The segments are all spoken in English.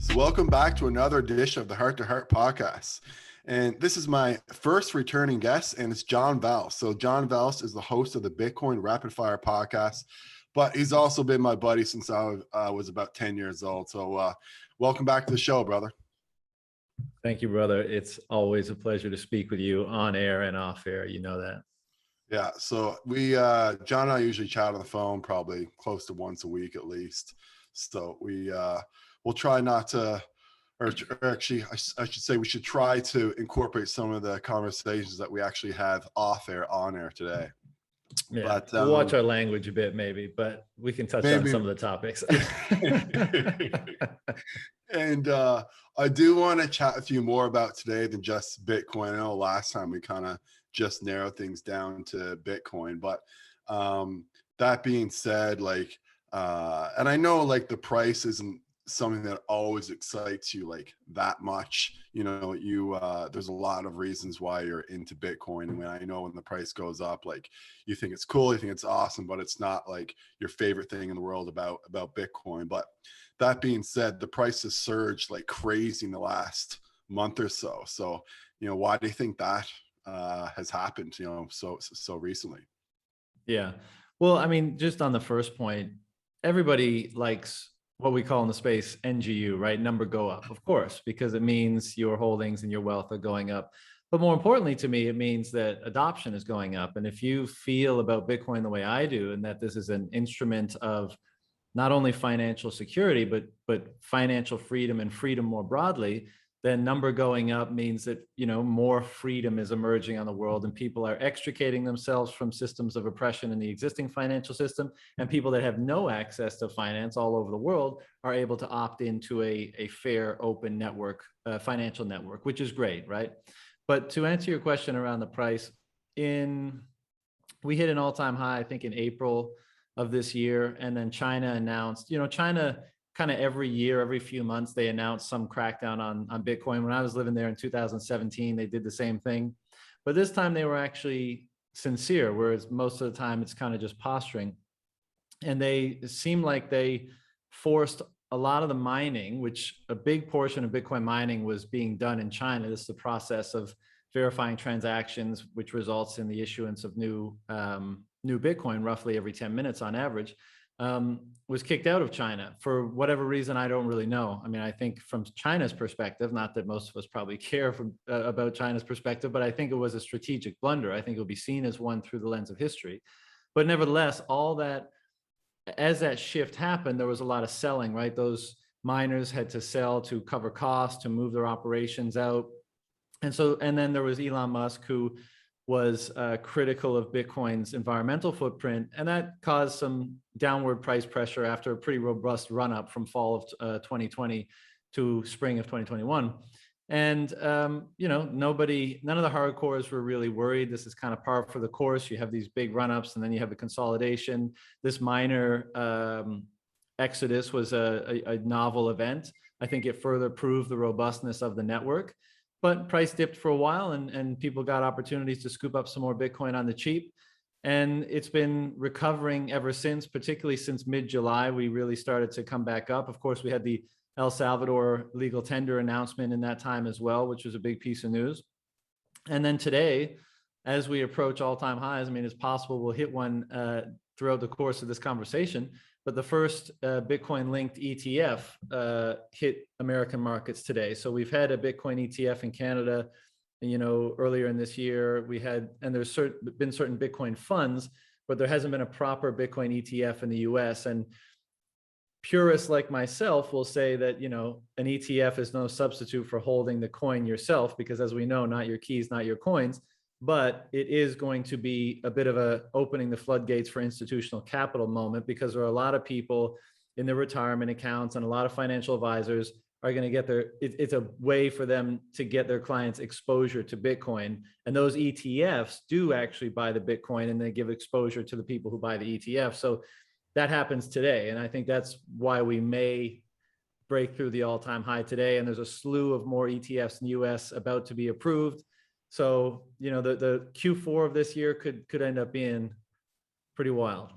So welcome back to another edition of the Hart2Heart podcast. And this is my first returning guest, and it's John Vallis. So John Vallis is the host of the Bitcoin Rapid Fire podcast, but he's also been my buddy since I was about 10 years old. So welcome back to the show, brother. Thank you, brother. It's always a pleasure to speak with you on air and off air. You know that. Yeah. So we, John and I usually chat on the phone probably close to once a week at least. So we'll try not to, or actually, I should say we should try to incorporate some of the conversations that we actually have off air, on air today. Yeah, but we'll watch our language a bit maybe, but we can touch on some of the topics. And I do want to chat with you more about today than just Bitcoin. I know last time we kind of just narrowed things down to Bitcoin, but that being said, like, and I know like the price isn't something that always excites you like that much. You know, there's a lot of reasons why you're into Bitcoin. And when I know when the price goes up, like you think it's cool, you think it's awesome, but it's not like your favorite thing in the world about Bitcoin. But that being said, the price has surged like crazy in the last month or so. So, you know, why do you think that has happened, you know, so recently? Yeah. Well, I mean, just on the first point, everybody likes what we call in the space NGU, right? Number go up, of course, because it means your holdings and your wealth are going up. But more importantly to me, it means that adoption is going up. And if you feel about Bitcoin the way I do, and that this is an instrument of not only financial security, but financial freedom and freedom more broadly, then number going up means that, you know, more freedom is emerging on the world and people are extricating themselves from systems of oppression in the existing financial system, and people that have no access to finance all over the world are able to opt into a fair, open network, financial network, which is great, right? But to answer your question around the price, we hit an all-time high, I think in April of this year, and then China announced, you know, China kind of every year, every few months, they announce some crackdown on Bitcoin. When I was living there in 2017, they did the same thing. But this time they were actually sincere, whereas most of the time it's kind of just posturing. And it seemed like they forced a lot of the mining, which a big portion of Bitcoin mining was being done in China. This is the process of verifying transactions, which results in the issuance of new Bitcoin roughly every 10 minutes on average. Was kicked out of China for whatever reason. I don't really know. I mean, I think from China's perspective, not that most of us probably care about China's perspective, but I think it was a strategic blunder. I think it will be seen as one through the lens of history. But nevertheless, as that shift happened, there was a lot of selling, right? Those miners had to sell to cover costs, to move their operations out. And then there was Elon Musk, who was critical of Bitcoin's environmental footprint, and that caused some downward price pressure after a pretty robust run up from fall of 2020 to spring of 2021. And you know, none of the hardcores were really worried. This is kind of par for the course. You have these big run ups, and then you have the consolidation. This miner exodus was a novel event. I think it further proved the robustness of the network. But price dipped for a while, and people got opportunities to scoop up some more Bitcoin on the cheap. And it's been recovering ever since, particularly since mid-July. We really started to come back up. Of course, we had the El Salvador legal tender announcement in that time as well, which was a big piece of news. And then today, as we approach all-time highs, I mean, it's possible we'll hit one throughout the course of this conversation. But the first Bitcoin-linked ETF hit American markets today. So we've had a Bitcoin ETF in Canada, you know, earlier in this year. And there's been certain Bitcoin funds, but there hasn't been a proper Bitcoin ETF in the US. And purists like myself will say that, you know, an ETF is no substitute for holding the coin yourself, because as we know, not your keys, not your coins. But it is going to be a bit of a opening the floodgates for institutional capital moment, because there are a lot of people in their retirement accounts, and a lot of financial advisors are going to get it's a way for them to get their clients exposure to Bitcoin. And those ETFs do actually buy the Bitcoin, and they give exposure to the people who buy the ETF. So that happens today. And I think that's why we may break through the all-time high today. And there's a slew of more ETFs in the US about to be approved. So, you know, the Q4 of this year could end up being pretty wild.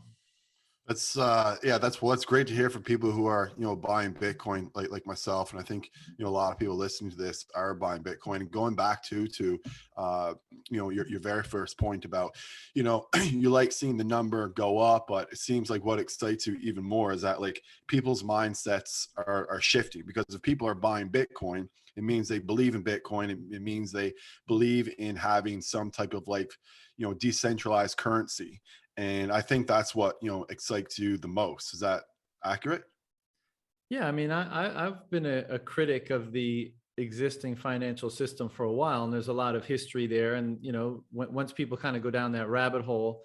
That's yeah, that's great to hear from people who are, buying Bitcoin like myself. And I think, a lot of people listening to this are buying Bitcoin. And going back to your very first point about, you like seeing the number go up, but it seems like what excites you even more is that like people's mindsets are shifting, because if people are buying Bitcoin, it means they believe in Bitcoin. It means they believe in having some type of like, decentralized currency. And I think that's what, excites you the most. Is that accurate? Yeah, I mean, I've been a critic of the existing financial system for a while, and there's a lot of history there. And once people kind of go down that rabbit hole,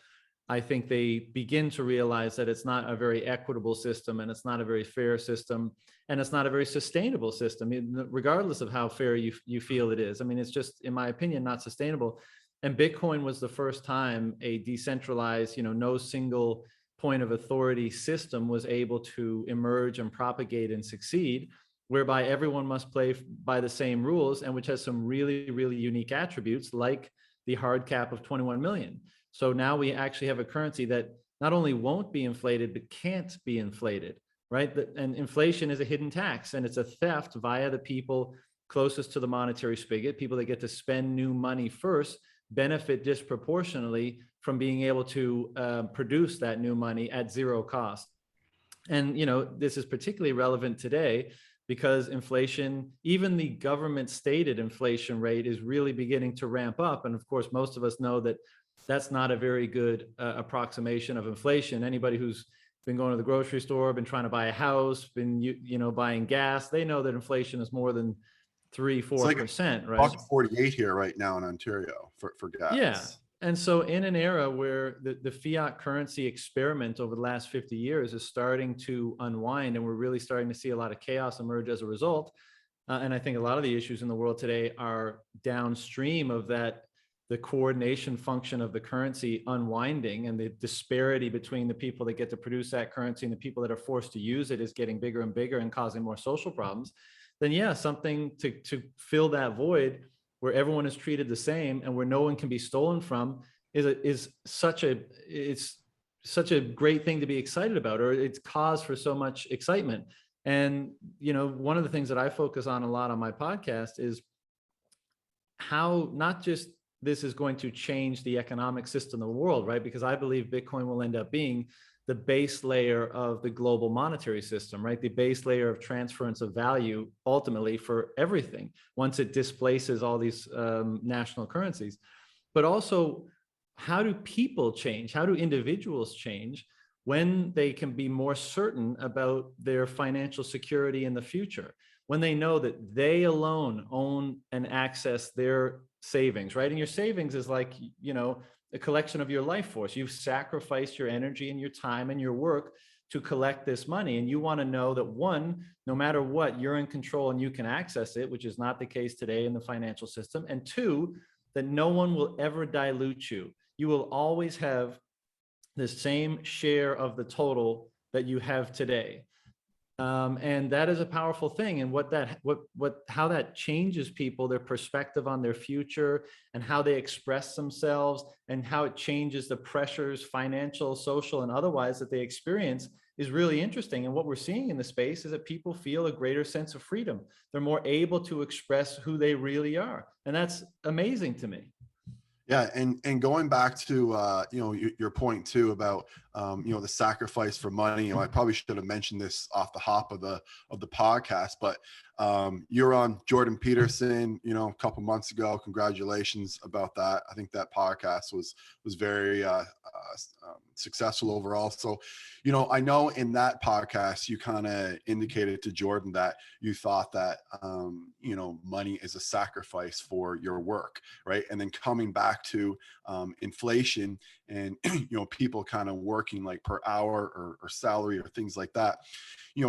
I think they begin to realize that it's not a very equitable system, and it's not a very fair system, and it's not a very sustainable system, regardless of how fair you feel it is. I mean, it's just, in my opinion, not sustainable. And Bitcoin was the first time a decentralized, no single point of authority system was able to emerge and propagate and succeed, whereby everyone must play by the same rules, and which has some really, really unique attributes, like the hard cap of 21 million. So now we actually have a currency that not only won't be inflated, but can't be inflated, right? And inflation is a hidden tax, and it's a theft via the people closest to the monetary spigot. People that get to spend new money first benefit disproportionately from being able to produce that new money at zero cost. And this is particularly relevant today because inflation, even the government stated inflation rate, is really beginning to ramp up. And of course, most of us know that that's not a very good approximation of inflation. Anybody who's been going to the grocery store, been trying to buy a house, been buying gas, they know that inflation is more than 3-4%, right? $1.48 here right now in Ontario for Yeah. gas. And so in an era where the fiat currency experiment over the last 50 years is starting to unwind, and we're really starting to see a lot of chaos emerge as a result, and I think a lot of the issues in the world today are downstream of that, the coordination function of the currency unwinding, and the disparity between the people that get to produce that currency and the people that are forced to use it is getting bigger and bigger and causing more social problems. Then yeah, something to fill that void where everyone is treated the same and where no one can be stolen from is such a great thing to be excited about, or it's cause for so much excitement. And one of the things that I focus on a lot on my podcast is how not just this is going to change the economic system of the world, right? Because I believe Bitcoin will end up being the base layer of the global monetary system, right? The base layer of transference of value ultimately for everything once it displaces all these national currencies. But also, how do people change? How do individuals change when they can be more certain about their financial security in the future? When they know that they alone own and access their savings, right? And your savings is like, a collection of your life force. You've sacrificed your energy and your time and your work to collect this money. And you want to know that, one, no matter what, you're in control and you can access it, which is not the case today in the financial system. And two, that no one will ever dilute you. You will always have the same share of the total that you have today. And that is a powerful thing. And how that changes people, their perspective on their future, and how they express themselves, and how it changes the pressures, financial, social, and otherwise, that they experience is really interesting. And what we're seeing in the space is that people feel a greater sense of freedom. They're more able to express who they really are. And that's amazing to me. Yeah, and going back to your point too about the sacrifice for money. I probably should have mentioned this off the hop of the podcast, but you're on Jordan Peterson, a couple months ago. Congratulations about that. I think that podcast was very successful overall. So, I know in that podcast you kind of indicated to Jordan that you thought that money is a sacrifice for your work, right? And then coming back to inflation and people kind of working like per hour or salary or things like that,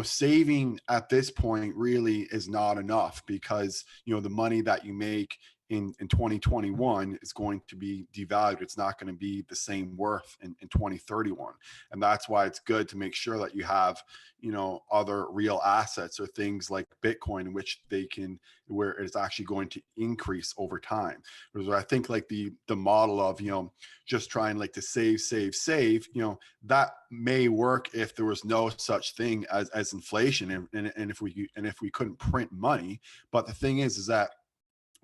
saving at this point really is not enough, because the money that you make in 2021 is going to be devalued. It's not going to be the same worth in 2031. And that's why it's good to make sure that you have, you know, other real assets or things like Bitcoin in which they can, where it's actually going to increase over time. Because I think like the model of, you know, just trying like to save, you know, that may work if there was no such thing as inflation, and if we couldn't print money. But the thing is that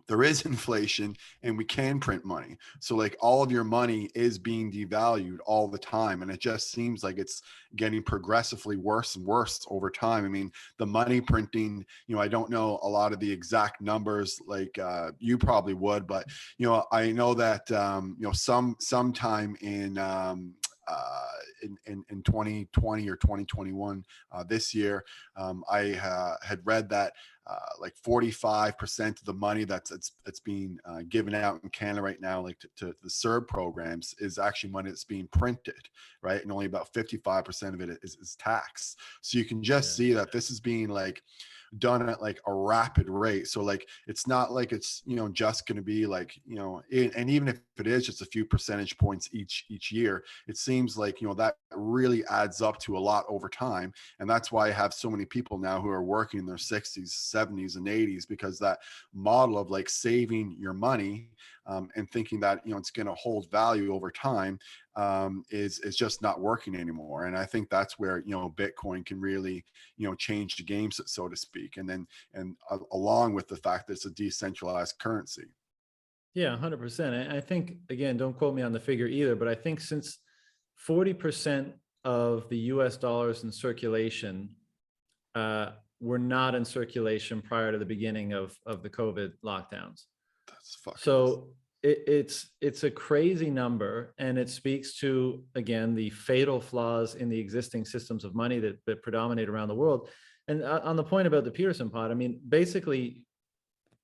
there is inflation and we can print money. So like all of your money is being devalued all the time. And it just seems like it's getting progressively worse and worse over time. I mean, the money printing, you know, I don't know a lot of the exact numbers like you probably would, but, you know, I know that, you know, sometime in 2020 or 2021, this year, I had read that like 45% of the money that's being given out in Canada right now, like to the CERB programs, is actually money that's being printed, right? And only about 55% of it is tax. So you can just see that this is being like done at like a rapid rate. So like it's not like it's, you know, just going to be like, you know, and even if it is just a few percentage points each year, it seems like, you know, that really adds up to a lot over time. And that's why I have so many people now who are working in their 60s, 70s, and 80s, because that model of like saving your money and thinking that, you know, it's going to hold value over time is just not working anymore. And I think that's where, you know, Bitcoin can really, you know, change the game, so to speak. And then, along with the fact that it's a decentralized currency. Yeah, 100%. I think, again, don't quote me on the figure either, but I think since 40% of the US dollars in circulation were not in circulation prior to the beginning of the COVID lockdowns. That's fucking. So it's a crazy number, and it speaks to, again, the fatal flaws in the existing systems of money that predominate around the world. And on the point about the Peterson pod, I mean, basically,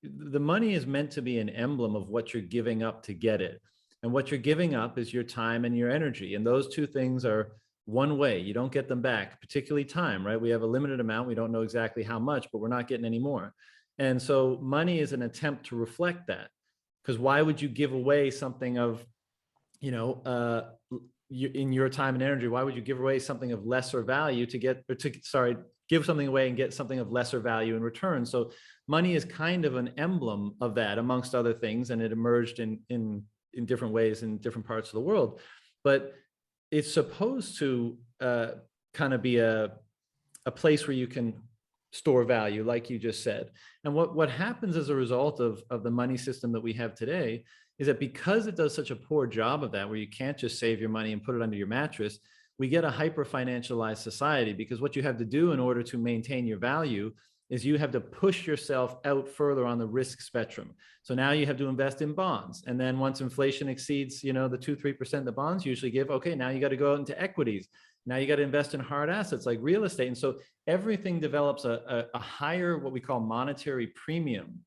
the money is meant to be an emblem of what you're giving up to get it. And what you're giving up is your time and your energy. And those two things are one way. You don't get them back, particularly time, right? We have a limited amount. We don't know exactly how much, but we're not getting any more. And so money is an attempt to reflect that. Because why would you give away something of, you know, in your time and energy, why would you give away something of lesser value to get, or to, sorry, give something away and get something of lesser value in return? So money is kind of an emblem of that, amongst other things, and it emerged in different ways in different parts of the world. But it's supposed to kind of be a place where you can store value, like you just said. And what happens as a result of the money system that we have today is that because it does such a poor job of that, where you can't just save your money and put it under your mattress, we get a hyper financialized society. Because what you have to do in order to maintain your value is you have to push yourself out further on the risk spectrum. So now you have to invest in bonds. And then once inflation exceeds, you know, the 2-3% the bonds usually give, okay, now you got to go out into equities. Now you got to invest in hard assets like real estate. And so everything develops a higher, what we call monetary premium,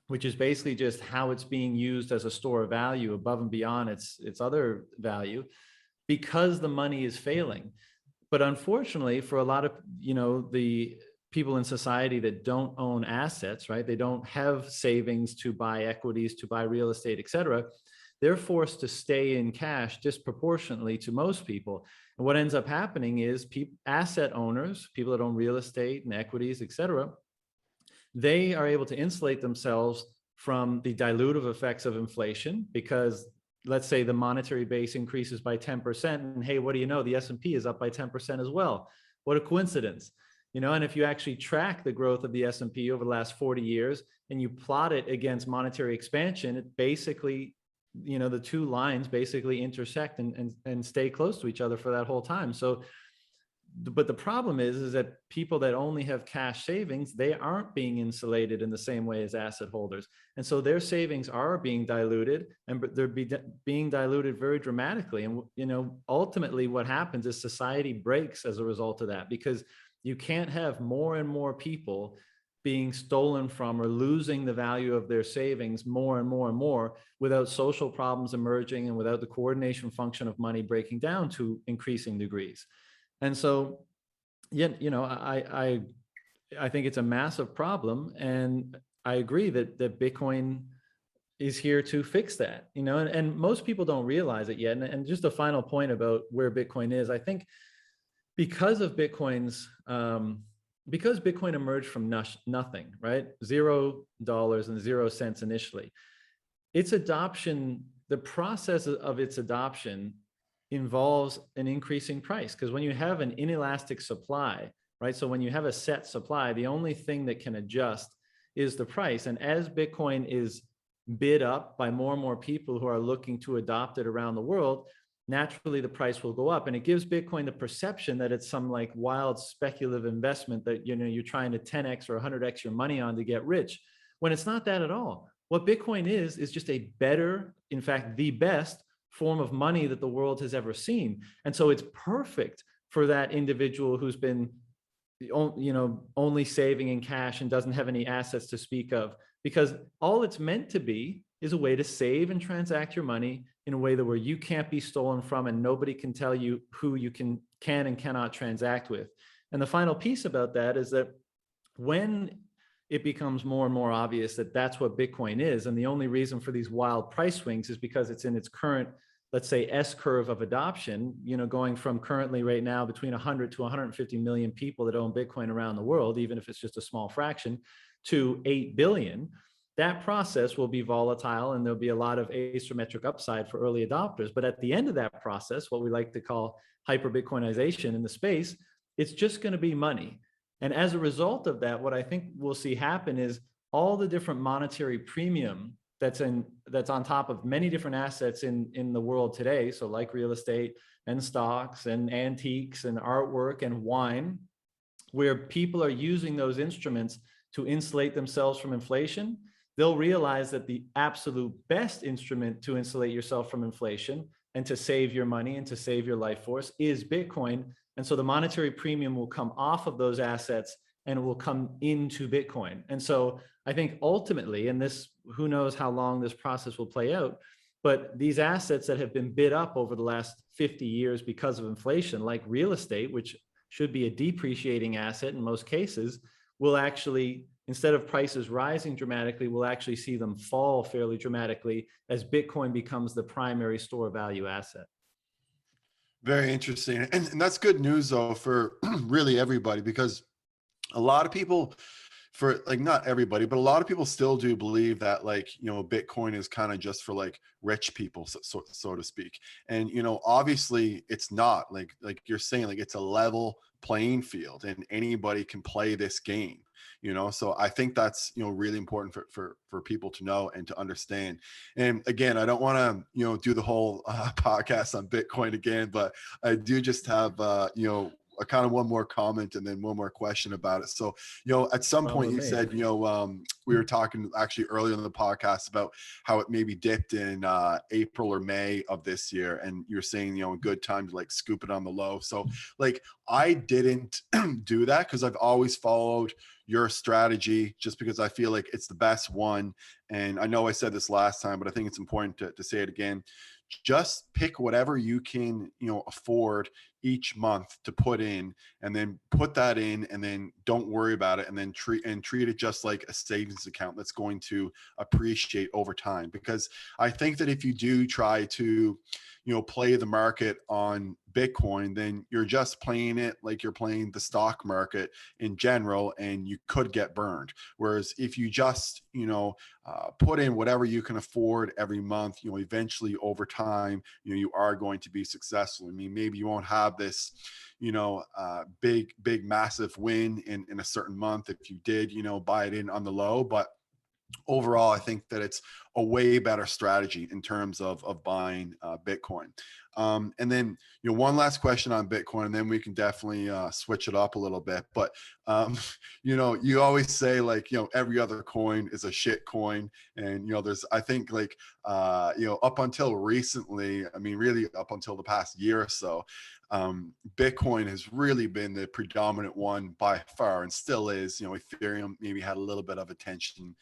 which is basically just how it's being used as a store of value above and beyond its other value, because the money is failing. But unfortunately, for a lot of, you know, the people in society that don't own assets, right? They don't have savings to buy equities, to buy real estate, et cetera. They're forced to stay in cash disproportionately to most people. And what ends up happening is asset owners, people that own real estate and equities, et cetera, they are able to insulate themselves from the dilutive effects of inflation, because let's say the monetary base increases by 10%, and hey, what do you know? The S&P is up by 10% as well. What a coincidence. You know, and if you actually track the growth of the S&P over the last 40 years and you plot it against monetary expansion, it basically, you know, the two lines basically intersect and stay close to each other for that whole time. So, but the problem is that people that only have cash savings, they aren't being insulated in the same way as asset holders. And so their savings are being diluted, and they're being diluted very dramatically. And, you know, ultimately what happens is society breaks as a result of that, because you can't have more and more people being stolen from or losing the value of their savings more and more and more without social problems emerging and without the coordination function of money breaking down to increasing degrees. And so, yeah, you know, I think it's a massive problem, and I agree that Bitcoin is here to fix that, you know, and most people don't realize it yet. And just a final point about where Bitcoin is, I think because of Bitcoin's, because Bitcoin emerged from nothing, right? $0 and 0 cents initially, its adoption, the process of its adoption involves an increasing price. Because when you have an inelastic supply, right? So when you have a set supply, the only thing that can adjust is the price. And as Bitcoin is bid up by more and more people who are looking to adopt it around the world, naturally the price will go up. And it gives Bitcoin the perception that it's some like wild speculative investment that, you know, you're trying to 10x or 100x your money on to get rich, when it's not that at all. What Bitcoin is just a better, in fact, the best form of money that the world has ever seen. And so it's perfect for that individual who's been, you know, only saving in cash and doesn't have any assets to speak of, because all it's meant to be is a way to save and transact your money in a way that where you can't be stolen from and nobody can tell you who you can and cannot transact with. And the final piece about that is that when it becomes more and more obvious that that's what Bitcoin is, and the only reason for these wild price swings is because it's in its current, let's say, S curve of adoption, you know, going from currently right now between 100 to 150 million people that own Bitcoin around the world, even if it's just a small fraction, to 8 billion, that process will be volatile and there'll be a lot of asymmetric upside for early adopters. But at the end of that process, what we like to call hyper Bitcoinization in the space, it's just going to be money. And as a result of that, what I think we'll see happen is all the different monetary premium that's on top of many different assets in the world today. So like real estate and stocks and antiques and artwork and wine, where people are using those instruments to insulate themselves from inflation, they'll realize that the absolute best instrument to insulate yourself from inflation and to save your money and to save your life force is Bitcoin. And so the monetary premium will come off of those assets and it will come into Bitcoin. And so I think ultimately, and this, who knows how long this process will play out, but these assets that have been bid up over the last 50 years because of inflation, like real estate, which should be a depreciating asset in most cases, will actually, instead of prices rising dramatically, we'll actually see them fall fairly dramatically as Bitcoin becomes the primary store value asset. Very interesting. And that's good news though, for really everybody, because a lot of people, for like, not everybody, but a lot of people still do believe that, like, you know, Bitcoin is kind of just for like rich people, so to speak. And, you know, obviously it's not, like you're saying, like it's a level playing field and anybody can play this game, you know? So I think that's, you know, really important for people to know and to understand. And again, I don't want to, you know, do the whole podcast on Bitcoin again, but I do just have, you know, a kind of one more comment and then one more question about it. So, you know, at some point you said, you know, we were talking actually earlier in the podcast about how it maybe dipped in April or May of this year. And you're saying, you know, a good time to like scoop it on the low. So like, I didn't do that because I've always followed your strategy just because I feel like it's the best one. And I know I said this last time, but I think it's important to say it again. Just pick whatever you can, you know, afford each month to put in, and then put that in, and then don't worry about it, and then treat it just like a savings account that's going to appreciate over time. Because I think that if you do try to, you know, play the market on Bitcoin, then you're just playing it like you're playing the stock market in general, and you could get burned. Whereas if you just, you know, put in whatever you can afford every month, you know, eventually over time, you know, you are going to be successful. I mean, maybe you won't have this, you know, big, massive win in a certain month if you did, you know, buy it in on the low, but overall, I think that it's a way better strategy in terms of buying Bitcoin. And then, you know, one last question on Bitcoin, and then we can definitely switch it up a little bit. But, you know, you always say, like, you know, every other coin is a shit coin. And, you know, there's, I think, like, you know, up until recently, I mean, really up until the past year or so, Bitcoin has really been the predominant one by far, and still is. You know, Ethereum maybe had a little bit of attention,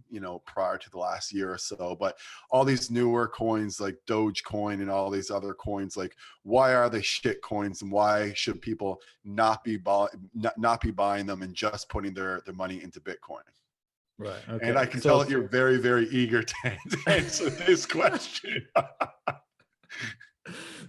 you know, prior to the last year or so, but all these newer coins like Dogecoin and all these other coins, like, why are they shit coins, and why should people not be buying them and just putting their money into Bitcoin? Right. And Okay. I can tell that you're very, very eager to answer this question.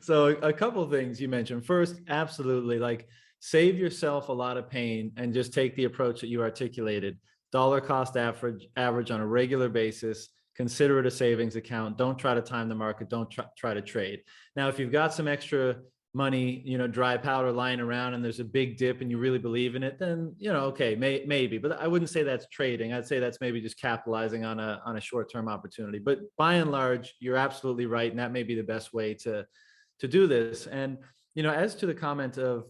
So a couple of things you mentioned. First, absolutely, like save yourself a lot of pain and just take the approach that you articulated. Dollar cost average on a regular basis. Consider it a savings account. Don't try to time the market. Don't try to trade. Now, if you've got some extra money, dry powder lying around and there's a big dip and you really believe in it, then, okay, maybe, but I wouldn't say that's trading. I'd say that's maybe just capitalizing on a short-term opportunity. But by and large, you're absolutely right. And that may be the best way to do this. And, as to the comment of,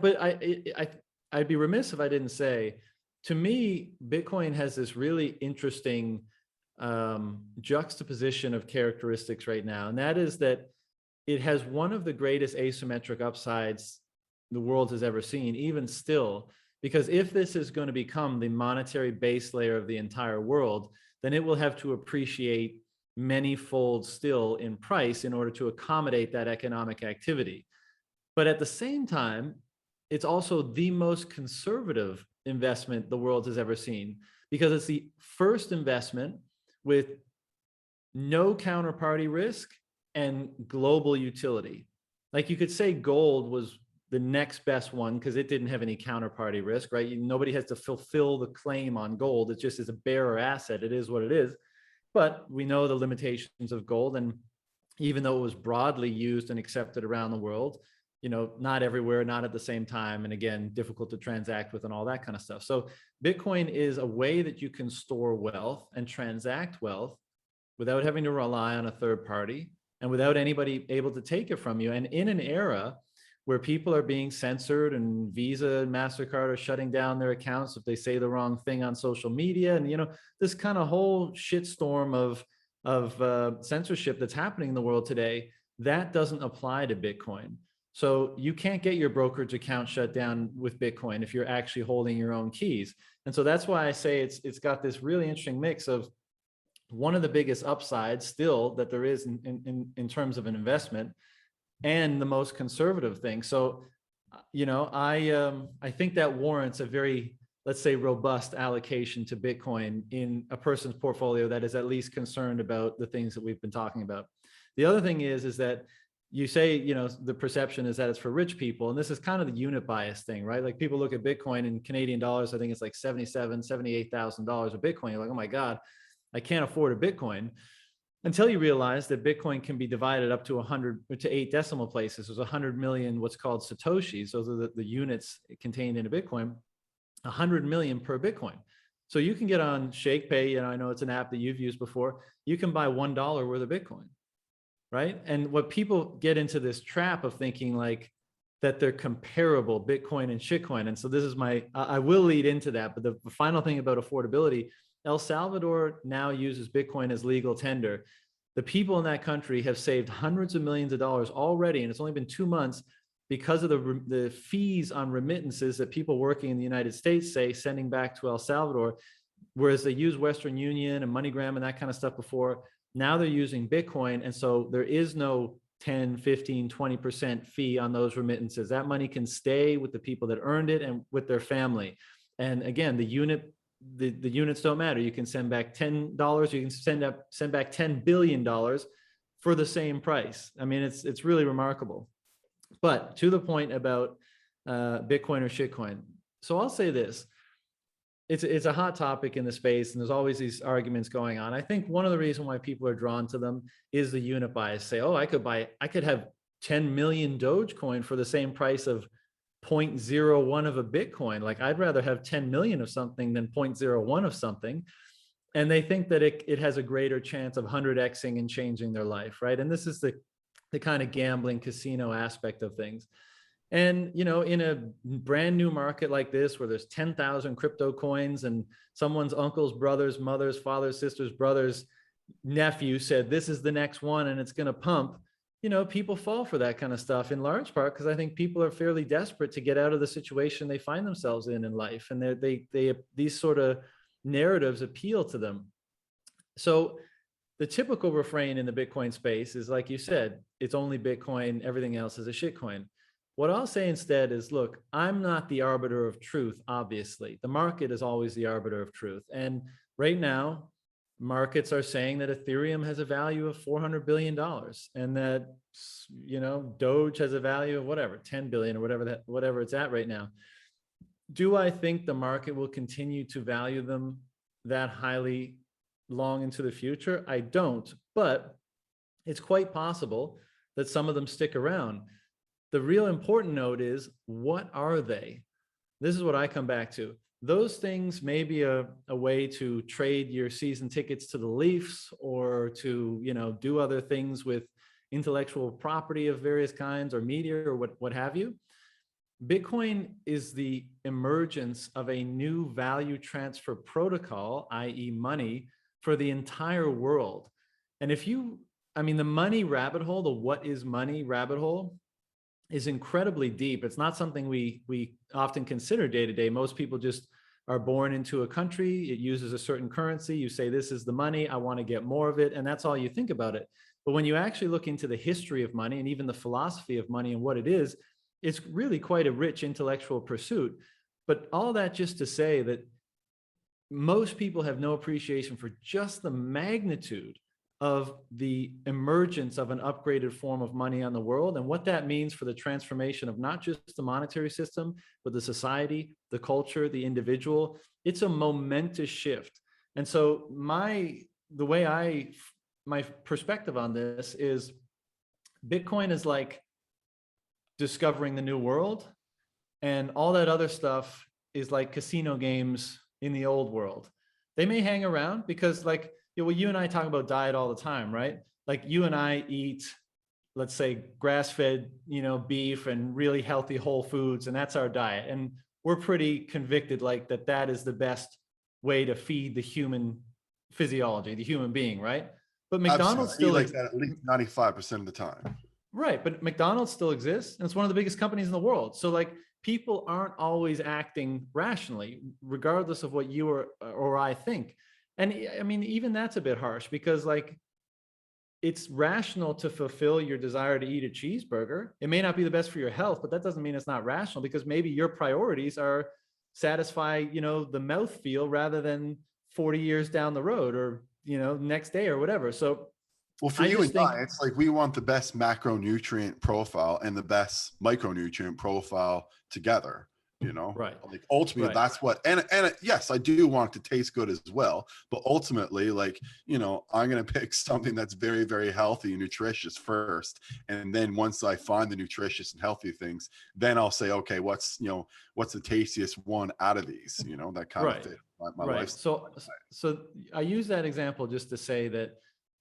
but I'd be remiss if I didn't say, to me, Bitcoin has this really interesting juxtaposition of characteristics right now. And that is that it has one of the greatest asymmetric upsides the world has ever seen, even still, because if this is going to become the monetary base layer of the entire world, then it will have to appreciate many-fold still in price in order to accommodate that economic activity. But at the same time, it's also the most conservative investment the world has ever seen, because it's the first investment with no counterparty risk and global utility. Like you could say gold was the next best one because it didn't have any counterparty risk, right? Nobody has to fulfill the claim on gold. It just is a bearer asset. It is what it is. But we know the limitations of gold. And even though it was broadly used and accepted around the world, not everywhere, not at the same time. And again, difficult to transact with and all that kind of stuff. So Bitcoin is a way that you can store wealth and transact wealth without having to rely on a third party and without anybody able to take it from you. And in an era where people are being censored and Visa and MasterCard are shutting down their accounts if they say the wrong thing on social media, and this kind of whole shitstorm of censorship that's happening in the world today, that doesn't apply to Bitcoin. So you can't get your brokerage account shut down with Bitcoin if you're actually holding your own keys. And so that's why I say it's got this really interesting mix of one of the biggest upsides still that there is in terms of an investment and the most conservative thing. So, I think that warrants a very, let's say, robust allocation to Bitcoin in a person's portfolio that is at least concerned about the things that we've been talking about. The other thing is that you say, the perception is that it's for rich people. And this is kind of the unit bias thing, right? Like people look at Bitcoin in Canadian dollars. I think it's like $77,000, $78,000 a Bitcoin. You're like, oh my God, I can't afford a Bitcoin, until you realize that Bitcoin can be divided up to 100 to 8 decimal places. There's 100 million what's called Satoshis. Those are the units contained in a Bitcoin, 100 million per Bitcoin. So you can get on ShakePay, I know it's an app that you've used before. You can buy $1 worth of Bitcoin, right? And what people get into this trap of thinking like that they're comparable, Bitcoin and shitcoin. And so this is I will lead into that. But the final thing about affordability, El Salvador now uses Bitcoin as legal tender. The people in that country have saved hundreds of millions of dollars already, and it's only been 2 months because of the fees on remittances that people working in the United States say sending back to El Salvador, whereas they used Western Union and MoneyGram and that kind of stuff before. Now they're using Bitcoin, and so there is no 10, 15, 20% fee on those remittances. That money can stay with the people that earned it and with their family. And again, the units don't matter. You can send back $10. You can send back $10 billion for the same price. I mean, it's really remarkable. But to the point about Bitcoin or shitcoin. So I'll say this. It's a hot topic in the space, and there's always these arguments going on. I think one of the reasons why people are drawn to them is the unit bias. Say, oh, I could have 10 million Dogecoin for the same price of 0.01 of a Bitcoin. Like I'd rather have 10 million of something than 0.01 of something. And they think that it has a greater chance of 100xing and changing their life, right? And this is the kind of gambling casino aspect of things. And, in a brand new market like this, where there's 10,000 crypto coins and someone's uncle's brothers, mothers, fathers, sisters, brothers, nephew said, this is the next one and it's going to pump, people fall for that kind of stuff in large part because I think people are fairly desperate to get out of the situation they find themselves in life. And these sort of narratives appeal to them. So the typical refrain in the Bitcoin space is, like you said, it's only Bitcoin, everything else is a shitcoin. What I'll say instead is, look, I'm not the arbiter of truth, obviously. The market is always the arbiter of truth. And right now, markets are saying that Ethereum has a value of $400 billion and that, Doge has a value of whatever, 10 billion or whatever it's at right now. Do I think the market will continue to value them that highly long into the future? I don't, but it's quite possible that some of them stick around. The real important note is, what are they? This is what I come back to. Those things may be a way to trade your season tickets to the Leafs, or to, do other things with intellectual property of various kinds or media or what have you. Bitcoin is the emergence of a new value transfer protocol, i.e. money, for the entire world. And the money rabbit hole, the what is money rabbit hole, is incredibly deep. It's not something we often consider day to day. Most people just are born into a country. It uses a certain currency. You say, this is the money, I want to get more of it. And that's all you think about it. But when you actually look into the history of money and even the philosophy of money and what it is, it's really quite a rich intellectual pursuit. But all that just to say that most people have no appreciation for just the magnitude of the emergence of an upgraded form of money on the world and what that means for the transformation of not just the monetary system, but the society, the culture, the individual. It's a momentous shift. And so my perspective on this is, Bitcoin is like discovering the new world, and all that other stuff is like casino games in the old world. They may hang around because, like, you and I talk about diet all the time, right? Like, you and I eat, let's say, grass-fed, beef and really healthy whole foods, and that's our diet. And we're pretty convicted like that is the best way to feed the human physiology, the human being, right? But McDonald's still like that at least 95% of the time. Right, but McDonald's still exists, and it's one of the biggest companies in the world. So, like, people aren't always acting rationally, regardless of what you or I think. And I mean, even that's a bit harsh, because, like, it's rational to fulfill your desire to eat a cheeseburger. It may not be the best for your health, but that doesn't mean it's not rational, because maybe your priorities are satisfy, the mouthfeel rather than 40 years down the road, or, next day or whatever. So, well, for you and I, it's like we want the best macronutrient profile and the best micronutrient profile together. Right. Like, ultimately, that's what. And yes, I do want it to taste good as well. But ultimately, like, I'm gonna pick something that's very, very healthy and nutritious first, and then once I find the nutritious and healthy things, then I'll say, okay, what's the tastiest one out of these? That kind of fit my life. So I use that example just to say that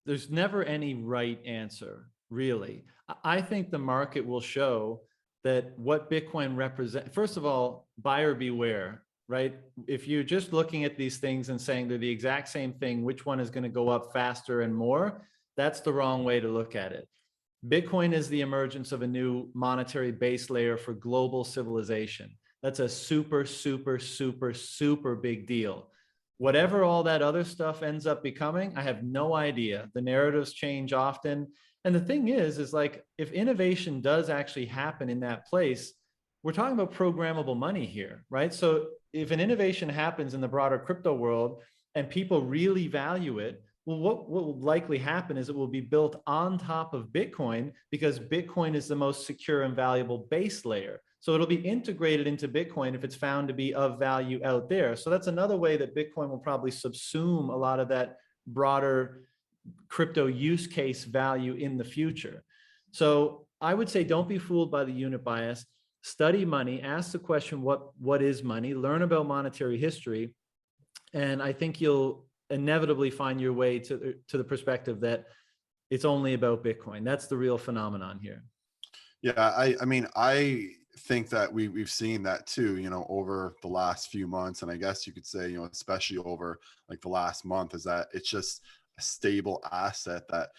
there's never any right answer, really. I think the market will show that what Bitcoin represents. First of all, buyer beware, right? If you're just looking at these things and saying they're the exact same thing, which one is going to go up faster and more, that's the wrong way to look at it. Bitcoin is the emergence of a new monetary base layer for global civilization. That's a super, super, super, super big deal. Whatever all that other stuff ends up becoming, I have no idea. The narratives change often. And the thing is like, if innovation does actually happen in that place, we're talking about programmable money here, right? So if an innovation happens in the broader crypto world and people really value it, well, what will likely happen is it will be built on top of Bitcoin, because Bitcoin is the most secure and valuable base layer. So it'll be integrated into Bitcoin if it's found to be of value out there. So that's another way that Bitcoin will probably subsume a lot of that broader crypto use case value in the future. So I would say, don't be fooled by the unit bias. Study money, ask the question, what is money? Learn about monetary history. And I think you'll inevitably find your way to the perspective that it's only about Bitcoin. That's the real phenomenon here. Yeah, I think that we've seen that too, over the last few months. And I guess you could say, especially over like the last month, is that it's just a stable asset that,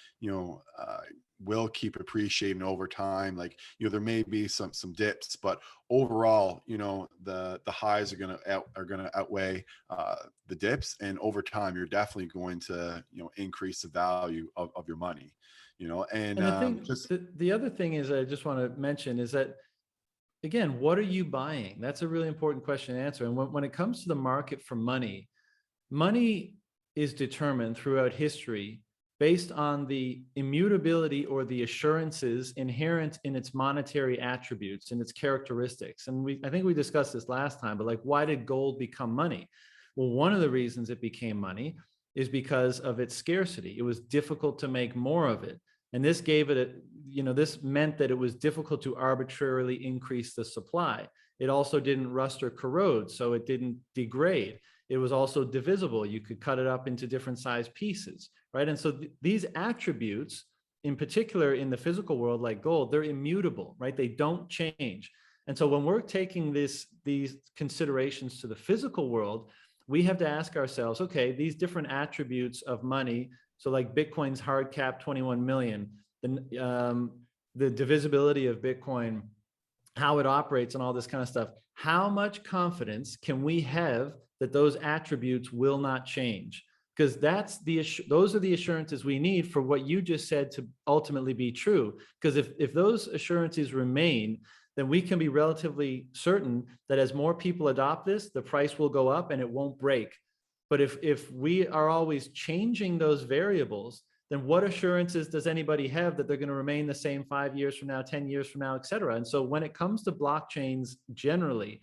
will keep appreciating over time. Like, there may be some dips, but overall, the highs are going to outweigh the dips. And over time, you're definitely going to, increase the value of your money. And the other thing is, I just want to mention is that again, what are you buying? That's a really important question to answer. And when it comes to the market for money, money is determined throughout history based on the immutability or the assurances inherent in its monetary attributes and its characteristics. And I think we discussed this last time, but like, why did gold become money? Well, one of the reasons it became money is because of its scarcity. It was difficult to make more of it. And this gave it this meant that it was difficult to arbitrarily increase the supply. It also didn't rust or corrode, so it didn't degrade. It was also divisible. You could cut it up into different size pieces, right? And so these attributes, in particular in the physical world, like gold, they're immutable, right? They don't change. And so when we're taking these considerations to the physical world, we have to ask ourselves, okay, these different attributes of money, so like Bitcoin's hard cap 21 million, the divisibility of Bitcoin, how it operates and all this kind of stuff, how much confidence can we have that those attributes will not change? Because those are the assurances we need for what you just said to ultimately be true. Because if those assurances remain, then we can be relatively certain that as more people adopt this, the price will go up and it won't break. But if we are always changing those variables, then what assurances does anybody have that they're going to remain the same 5 years from now, 10 years from now, et cetera? And so when it comes to blockchains generally,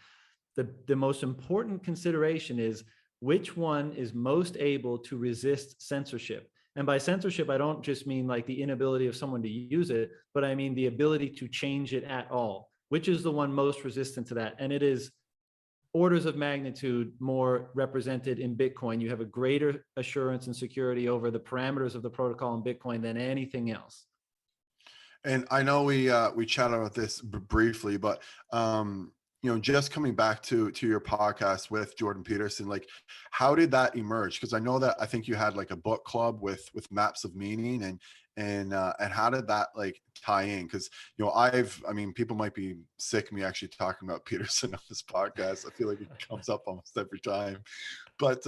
the most important consideration is which one is most able to resist censorship. And by censorship, I don't just mean like the inability of someone to use it, but I mean the ability to change it at all. Which is the one most resistant to that? And it is orders of magnitude more represented in Bitcoin. You have a greater assurance and security over the parameters of the protocol in Bitcoin than anything else. And I know we chatted about this briefly, but just coming back to your podcast with Jordan Peterson, like, how did that emerge? Because I think you had like a book club with maps of meaning, and how did that like tie in? Because people might be sick of me actually talking about Peterson on this podcast. I feel like it comes up almost every time. But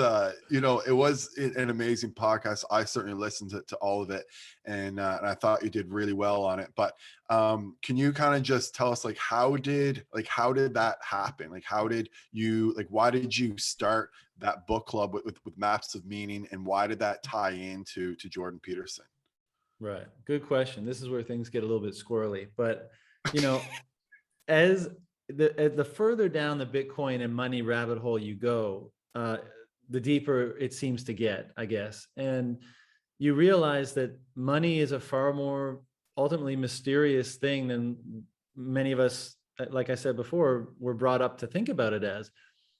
it was an amazing podcast. I certainly listened to all of it, and I thought you did really well on it. But can you kind of just tell us like how did that happen? Like why did you start that book club with Maps of Meaning, and why did that tie into Jordan Peterson? Right. Good question. This is where things get a little bit squirrely. But as the further down the Bitcoin and money rabbit hole you go, the deeper it seems to get, I guess. And you realize that money is a far more ultimately mysterious thing than many of us, like I said before, were brought up to think about it as.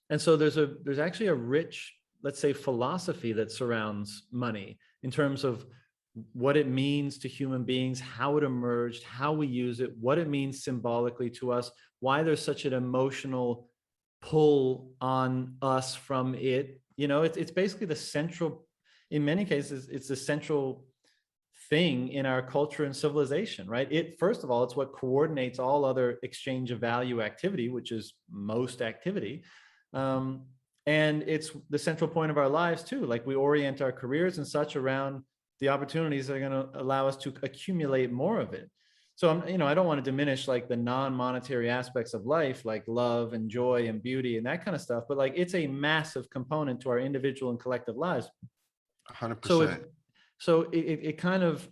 And so there's actually a rich, let's say, philosophy that surrounds money in terms of what it means to human beings, how it emerged, how we use it, what it means symbolically to us, why there's such an emotional pull on us from it. It's basically the central, in many cases, it's the central thing in our culture and civilization, right? First of all, it's what coordinates all other exchange of value activity, which is most activity. And it's the central point of our lives too. Like we orient our careers and such around the opportunities that are going to allow us to accumulate more of it. So I don't want to diminish like the non-monetary aspects of life, like love and joy and beauty and that kind of stuff, but like it's a massive component to our individual and collective lives. 100%. So it kind of,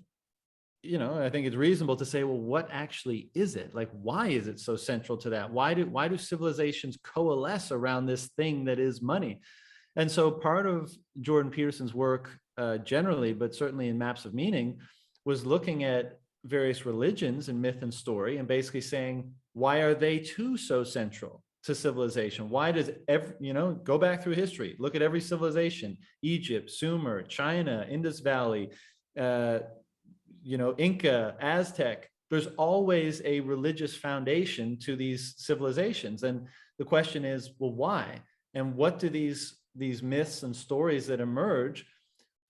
I think it's reasonable to say, well, what actually is it? Like, why is it so central to that? Why do civilizations coalesce around this thing that is money? And so part of Jordan Peterson's work generally, but certainly in Maps of Meaning, was looking at various religions and myth and story and basically saying, why are they too so central to civilization? Why does go back through history, look at every civilization, Egypt, Sumer, China, Indus Valley, Inca, Aztec, there's always a religious foundation to these civilizations. And the question is, well, why? And what do these myths and stories that emerge,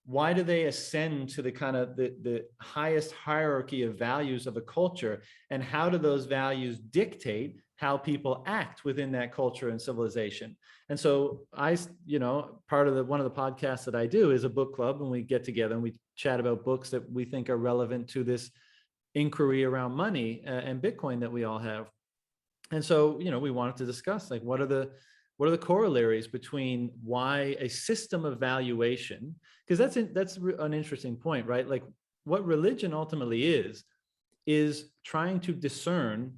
why do they ascend to the kind of the highest hierarchy of values of a culture? And how do those values dictate how people act within that culture and civilization? And so part of one of the podcasts that I do is a book club, and we get together and we chat about books that we think are relevant to this inquiry around money and Bitcoin that we all have. And so, we wanted to discuss like what are the corollaries between why a system of valuation, because that's an interesting point, right? Like what religion ultimately is trying to discern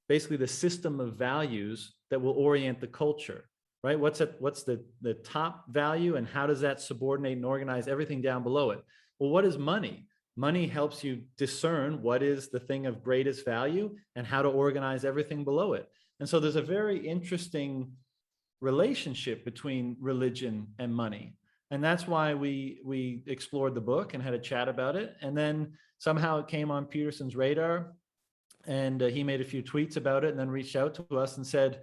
basically the system of values that will orient the culture, right? What's the top value, and how does that subordinate and organize everything down below it? Well, what is money? Money helps you discern what is the thing of greatest value and how to organize everything below it. And so there's a very interesting relationship between religion and money. And that's why we explored the book and had a chat about it. And then somehow it came on Peterson's radar, and he made a few tweets about it, and then reached out to us and said,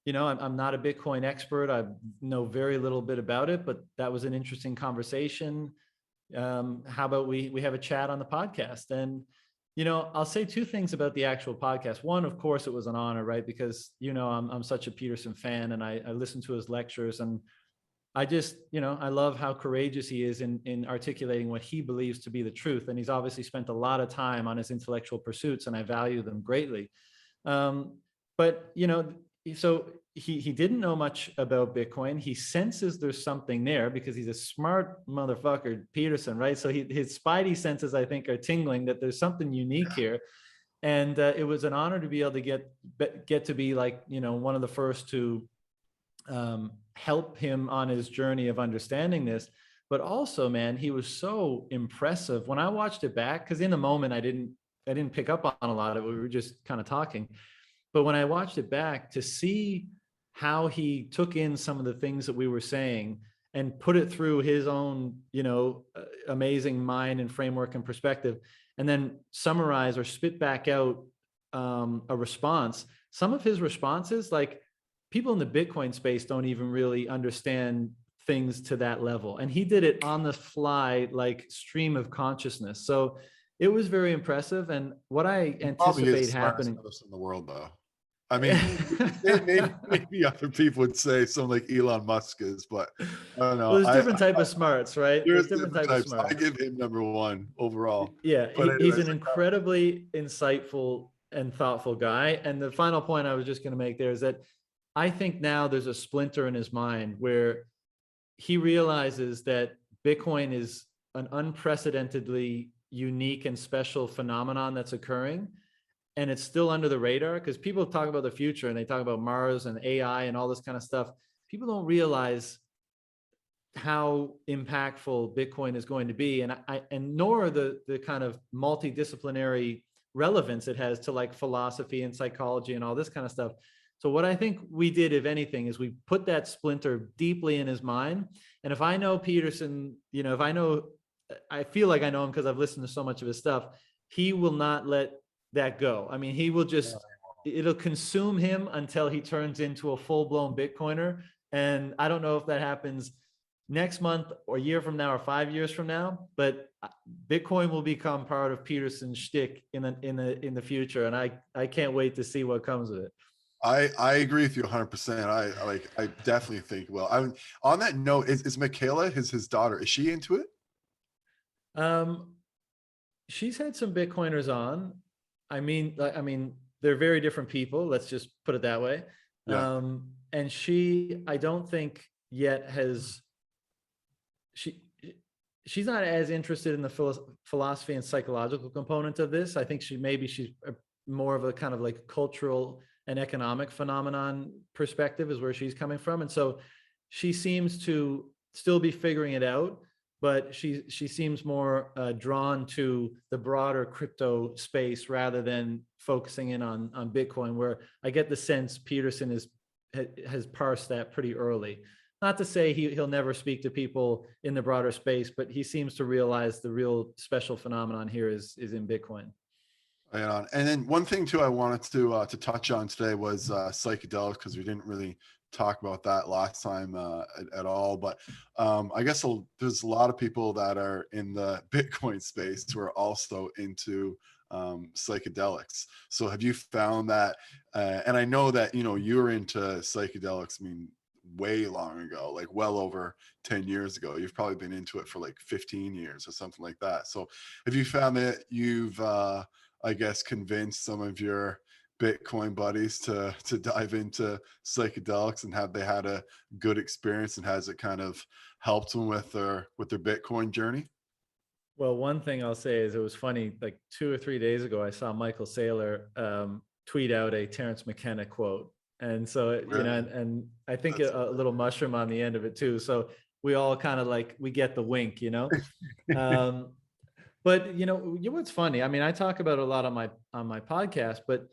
I'm not a Bitcoin expert. I know very little bit about it, but that was an interesting conversation. How about we have a chat on the podcast? And I'll say two things about the actual podcast. One, of course, it was an honor, right? Because I'm such a Peterson fan, and I listen to his lectures, and I just I love how courageous he is in articulating what he believes to be the truth. And he's obviously spent a lot of time on his intellectual pursuits, and I value them greatly. But so he didn't know much about Bitcoin. He senses there's something there because he's a smart motherfucker, Peterson, right? So his spidey senses, I think, are tingling that there's something unique here. And it was an honor to be able to get to be like, one of the first to help him on his journey of understanding this. But also, man, he was so impressive when I watched it back, because in the moment I didn't pick up on a lot of it. We were just kind of talking. But when I watched it back, to see how he took in some of the things that we were saying and put it through his own, amazing mind and framework and perspective, and then summarize or spit back out a response. Some of his responses, like people in the Bitcoin space don't even really understand things to that level. And he did it on the fly, like stream of consciousness. So it was very impressive. And what I anticipate happening in the world, though. I mean, maybe other people would say someone like Elon Musk is, but I don't know. Well, there's different type of smarts, right? There's different type of smarts. I give him number one overall. Yeah, But he's anyways, an incredibly insightful and thoughtful guy. And the final point I was just going to make there is that I think now there's a splinter in his mind where he realizes that Bitcoin is an unprecedentedly unique and special phenomenon that's occurring. And it's still under the radar, because people talk about the future and they talk about Mars and AI and all this kind of stuff. People don't realize how impactful Bitcoin is going to be, and nor the kind of multidisciplinary relevance it has to like philosophy and psychology and all this kind of stuff. So what I think we did, if anything, is we put that splinter deeply in his mind. And if I know Peterson, I feel like I know him because I've listened to so much of his stuff. He will not let that go. I mean, he will just, it'll consume him until he turns into a full-blown Bitcoiner. And I don't know if that happens next month or a year from now or 5 years from now, but Bitcoin will become part of Peterson's shtick in the future. And I can't wait to see what comes of it. I agree with you 100%. I definitely think, well, on that note, is Michaela, his daughter, is she into it? She's had some Bitcoiners on. I mean, they're very different people. Let's just put it that way. Yeah. And she, I don't think yet she's not as interested in the philosophy and psychological component of this. I think she's more of a kind of like cultural and economic phenomenon perspective is where she's coming from. And so she seems to still be figuring it out, but she seems more drawn to the broader crypto space rather than focusing in on Bitcoin, where I get the sense Peterson has parsed that pretty early. Not to say he'll never speak to people in the broader space, but he seems to realize the real special phenomenon here is in Bitcoin. Right. And then one thing too I wanted to touch on today was psychedelics, because we didn't really talk about that last time at all. But I guess there's a lot of people that are in the Bitcoin space who are also into psychedelics. So have you found that? And I know that you were into psychedelics, I mean, way long ago, like well over 10 years ago. You've probably been into it for like 15 years or something like that. So have you found that you've I guess convinced some of your Bitcoin buddies to dive into psychedelics, and have they had a good experience, and has it kind of helped them with their Bitcoin journey? Well, one thing I'll say is it was funny, like 2 or 3 days ago, I saw Michael Saylor tweet out a Terence McKenna quote. And so, Really? and I think That's a little mushroom on the end of it too. So we all kind of like, we get the wink, Um, but what's funny? I mean, I talk about it a lot on my podcast, but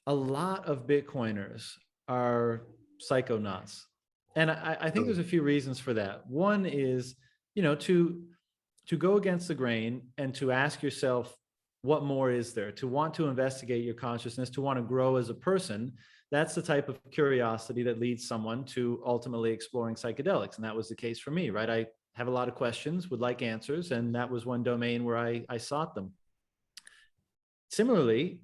a lot of Bitcoiners are psychonauts. And I think there's really. a few reasons for that. One is, to go against the grain and to ask yourself, what more is there? To want to investigate your consciousness, to want to grow as a person. That's the type of curiosity that leads someone to ultimately exploring psychedelics. And that was the case for me, right? I have a lot of questions, would like answers, and that was one domain where I sought them. Similarly,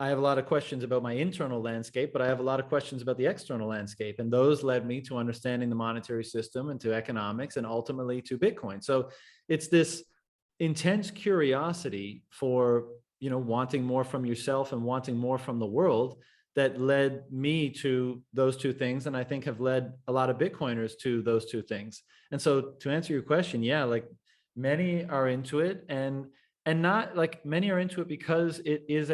I have a lot of questions about my internal landscape, but I have a lot of questions about the external landscape. And those led me to understanding the monetary system and to economics and ultimately to Bitcoin. So it's this intense curiosity for, wanting more from yourself and wanting more from the world that led me to those two things. And I think have led a lot of Bitcoiners to those two things. And so to answer your question, yeah, like many are into it, and not like many are into it because it is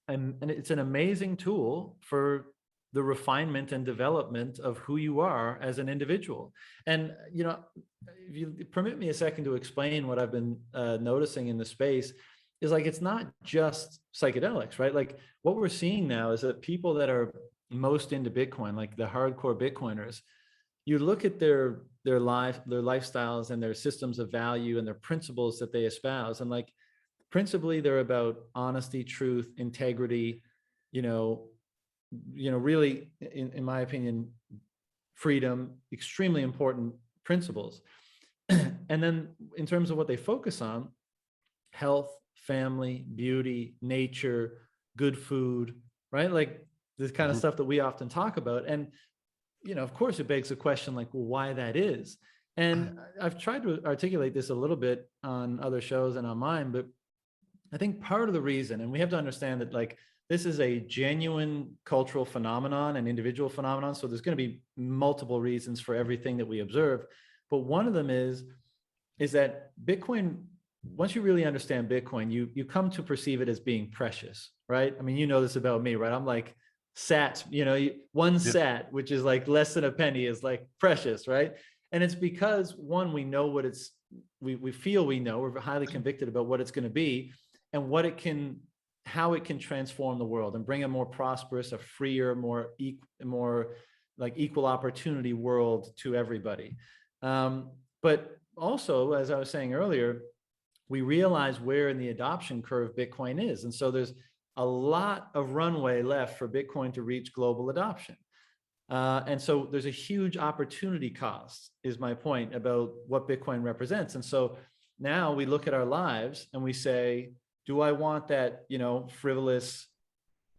and it's an amazing tool for the refinement and development of who you are as an individual. And if you permit me a second to explain what I've been noticing in the space, is like it's not just psychedelics, right? Like what we're seeing now is that people that are most into Bitcoin, like the hardcore Bitcoiners, you look at their lifestyles and their systems of value and their principles that they espouse, and like principally they're about honesty, truth, integrity, you know really, in my opinion, freedom, extremely important principles. And then in terms of what they focus on, health, family, beauty, nature, good food, right? Like this kind of Mhm. stuff that we often talk about. And of course it begs the question, like, well, why that is. And I've tried to articulate this a little bit on other shows and on mine, but I think part of the reason, and we have to understand that like this is a genuine cultural phenomenon and individual phenomenon. So there's going to be multiple reasons for everything that we observe. But one of them is that Bitcoin, once you really understand Bitcoin, you come to perceive it as being precious, right? I mean, this about me, right? I'm like sat, one Yeah, sat, which is like less than a penny, is like precious, right? And it's because one, we know what we feel we know, we're highly convicted about what it's going to be and how it can transform the world and bring a more prosperous, a freer, more like equal opportunity world to everybody. But also, as I was saying earlier, we realize where in the adoption curve Bitcoin is. And so there's a lot of runway left for Bitcoin to reach global adoption. And so there's a huge opportunity cost, is my point about what Bitcoin represents. And so now we look at our lives and we say, do I want that, frivolous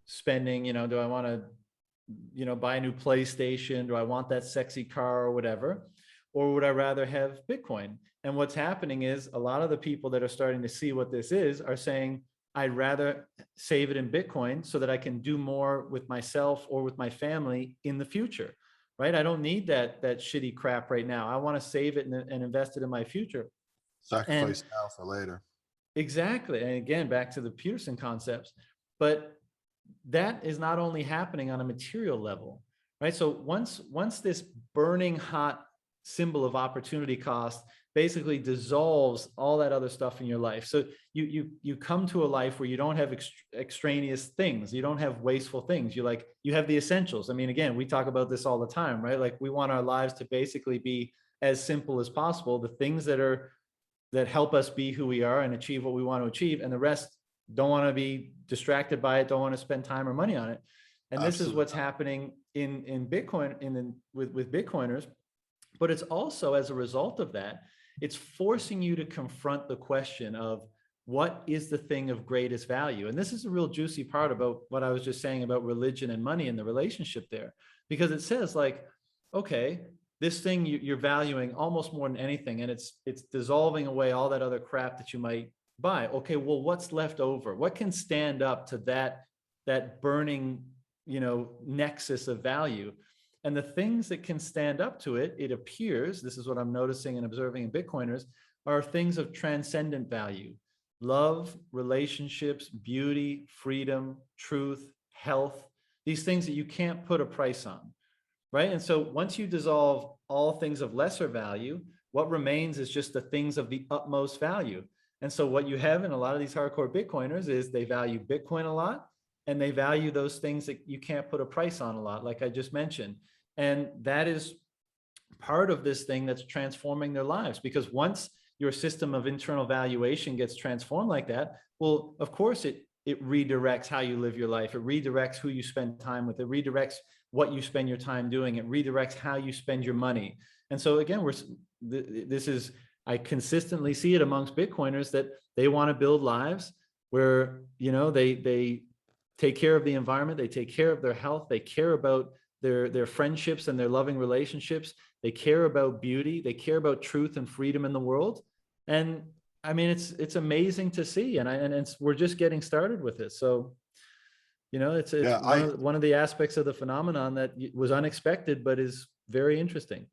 spending? Do I want to, buy a new PlayStation? Do I want that sexy car or whatever? Or would I rather have Bitcoin? And what's happening is a lot of the people that are starting to see what this is are saying, I'd rather save it in Bitcoin so that I can do more with myself or with my family in the future, right? I don't need that shitty crap right now. I want to save it and invest it in my future. And sacrifice now for later. exactly. And again, back to the Peterson concepts, but that is not only happening on a material level, right? So once this burning hot symbol of opportunity cost basically dissolves all that other stuff in your life. So you come to a life where you don't have extraneous things, you don't have wasteful things. You have the essentials. I mean, again, we talk about this all the time, right? Like we want our lives to basically be as simple as possible. The things that help us be who we are and achieve what we want to achieve, and the rest don't want to be distracted by it, don't want to spend time or money on it. And this is Absolutely. what's happening in Bitcoin, with Bitcoiners. But it's also, as a result of that, it's forcing you to confront the question of what is the thing of greatest value. And this is a real juicy part about what I was just saying about religion and money and the relationship there, because it says like, okay, this thing you're valuing almost more than anything, and it's dissolving away all that other crap that you might buy. Okay, well, what's left over? What can stand up to that burning, nexus of value? And the things that can stand up to it, it appears, this is what I'm noticing and observing in Bitcoiners, are things of transcendent value: love, relationships, beauty, freedom, truth, health, these things that you can't put a price on, right? And so once you dissolve all things of lesser value, what remains is just the things of the utmost value. And so what you have in a lot of these hardcore Bitcoiners is they value Bitcoin a lot, and they value those things that you can't put a price on a lot, like I just mentioned. And that is part of this thing that's transforming their lives, because once your system of internal valuation gets transformed like that, well, of course it redirects how you live your life. It redirects who you spend time with. It redirects what you spend your time doing. It redirects how you spend your money. And so again, I consistently see it amongst Bitcoiners that they want to build lives where, they take care of the environment, they take care of their health, they care about their friendships and their loving relationships, they care about beauty, they care about truth and freedom in the world. And I mean, it's amazing to see, and we're just getting started with it. So, it's Yeah, one of the aspects of the phenomenon that was unexpected, but is very interesting.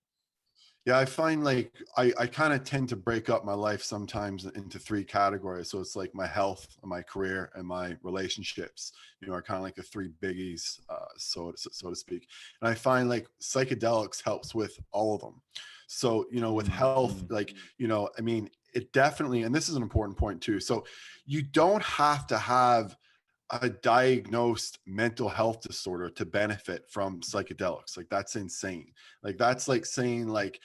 Yeah, I find like I kind of tend to break up my life sometimes into three categories. So it's like my health, my career, and my relationships, are kind of like the three biggies, so to speak. And I find like psychedelics helps with all of them. So, with health, like, I mean, it definitely, and this is an important point too. So you don't have to have a diagnosed mental health disorder to benefit from psychedelics. Like, that's insane. Like, that's like saying like,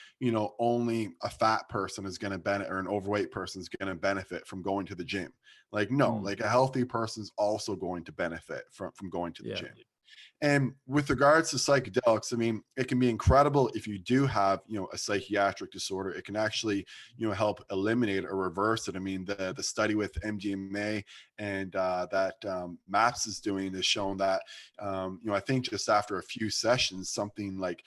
only a fat person is going to benefit, or an overweight person is going to benefit from going to the gym. Like, no, like a healthy person is also going to benefit from going to the gym. And with regards to psychedelics, I mean, it can be incredible if you do have, a psychiatric disorder. It can actually, help eliminate or reverse it. I mean, the study with MDMA and that MAPS is doing has shown that, I think just after a few sessions, something like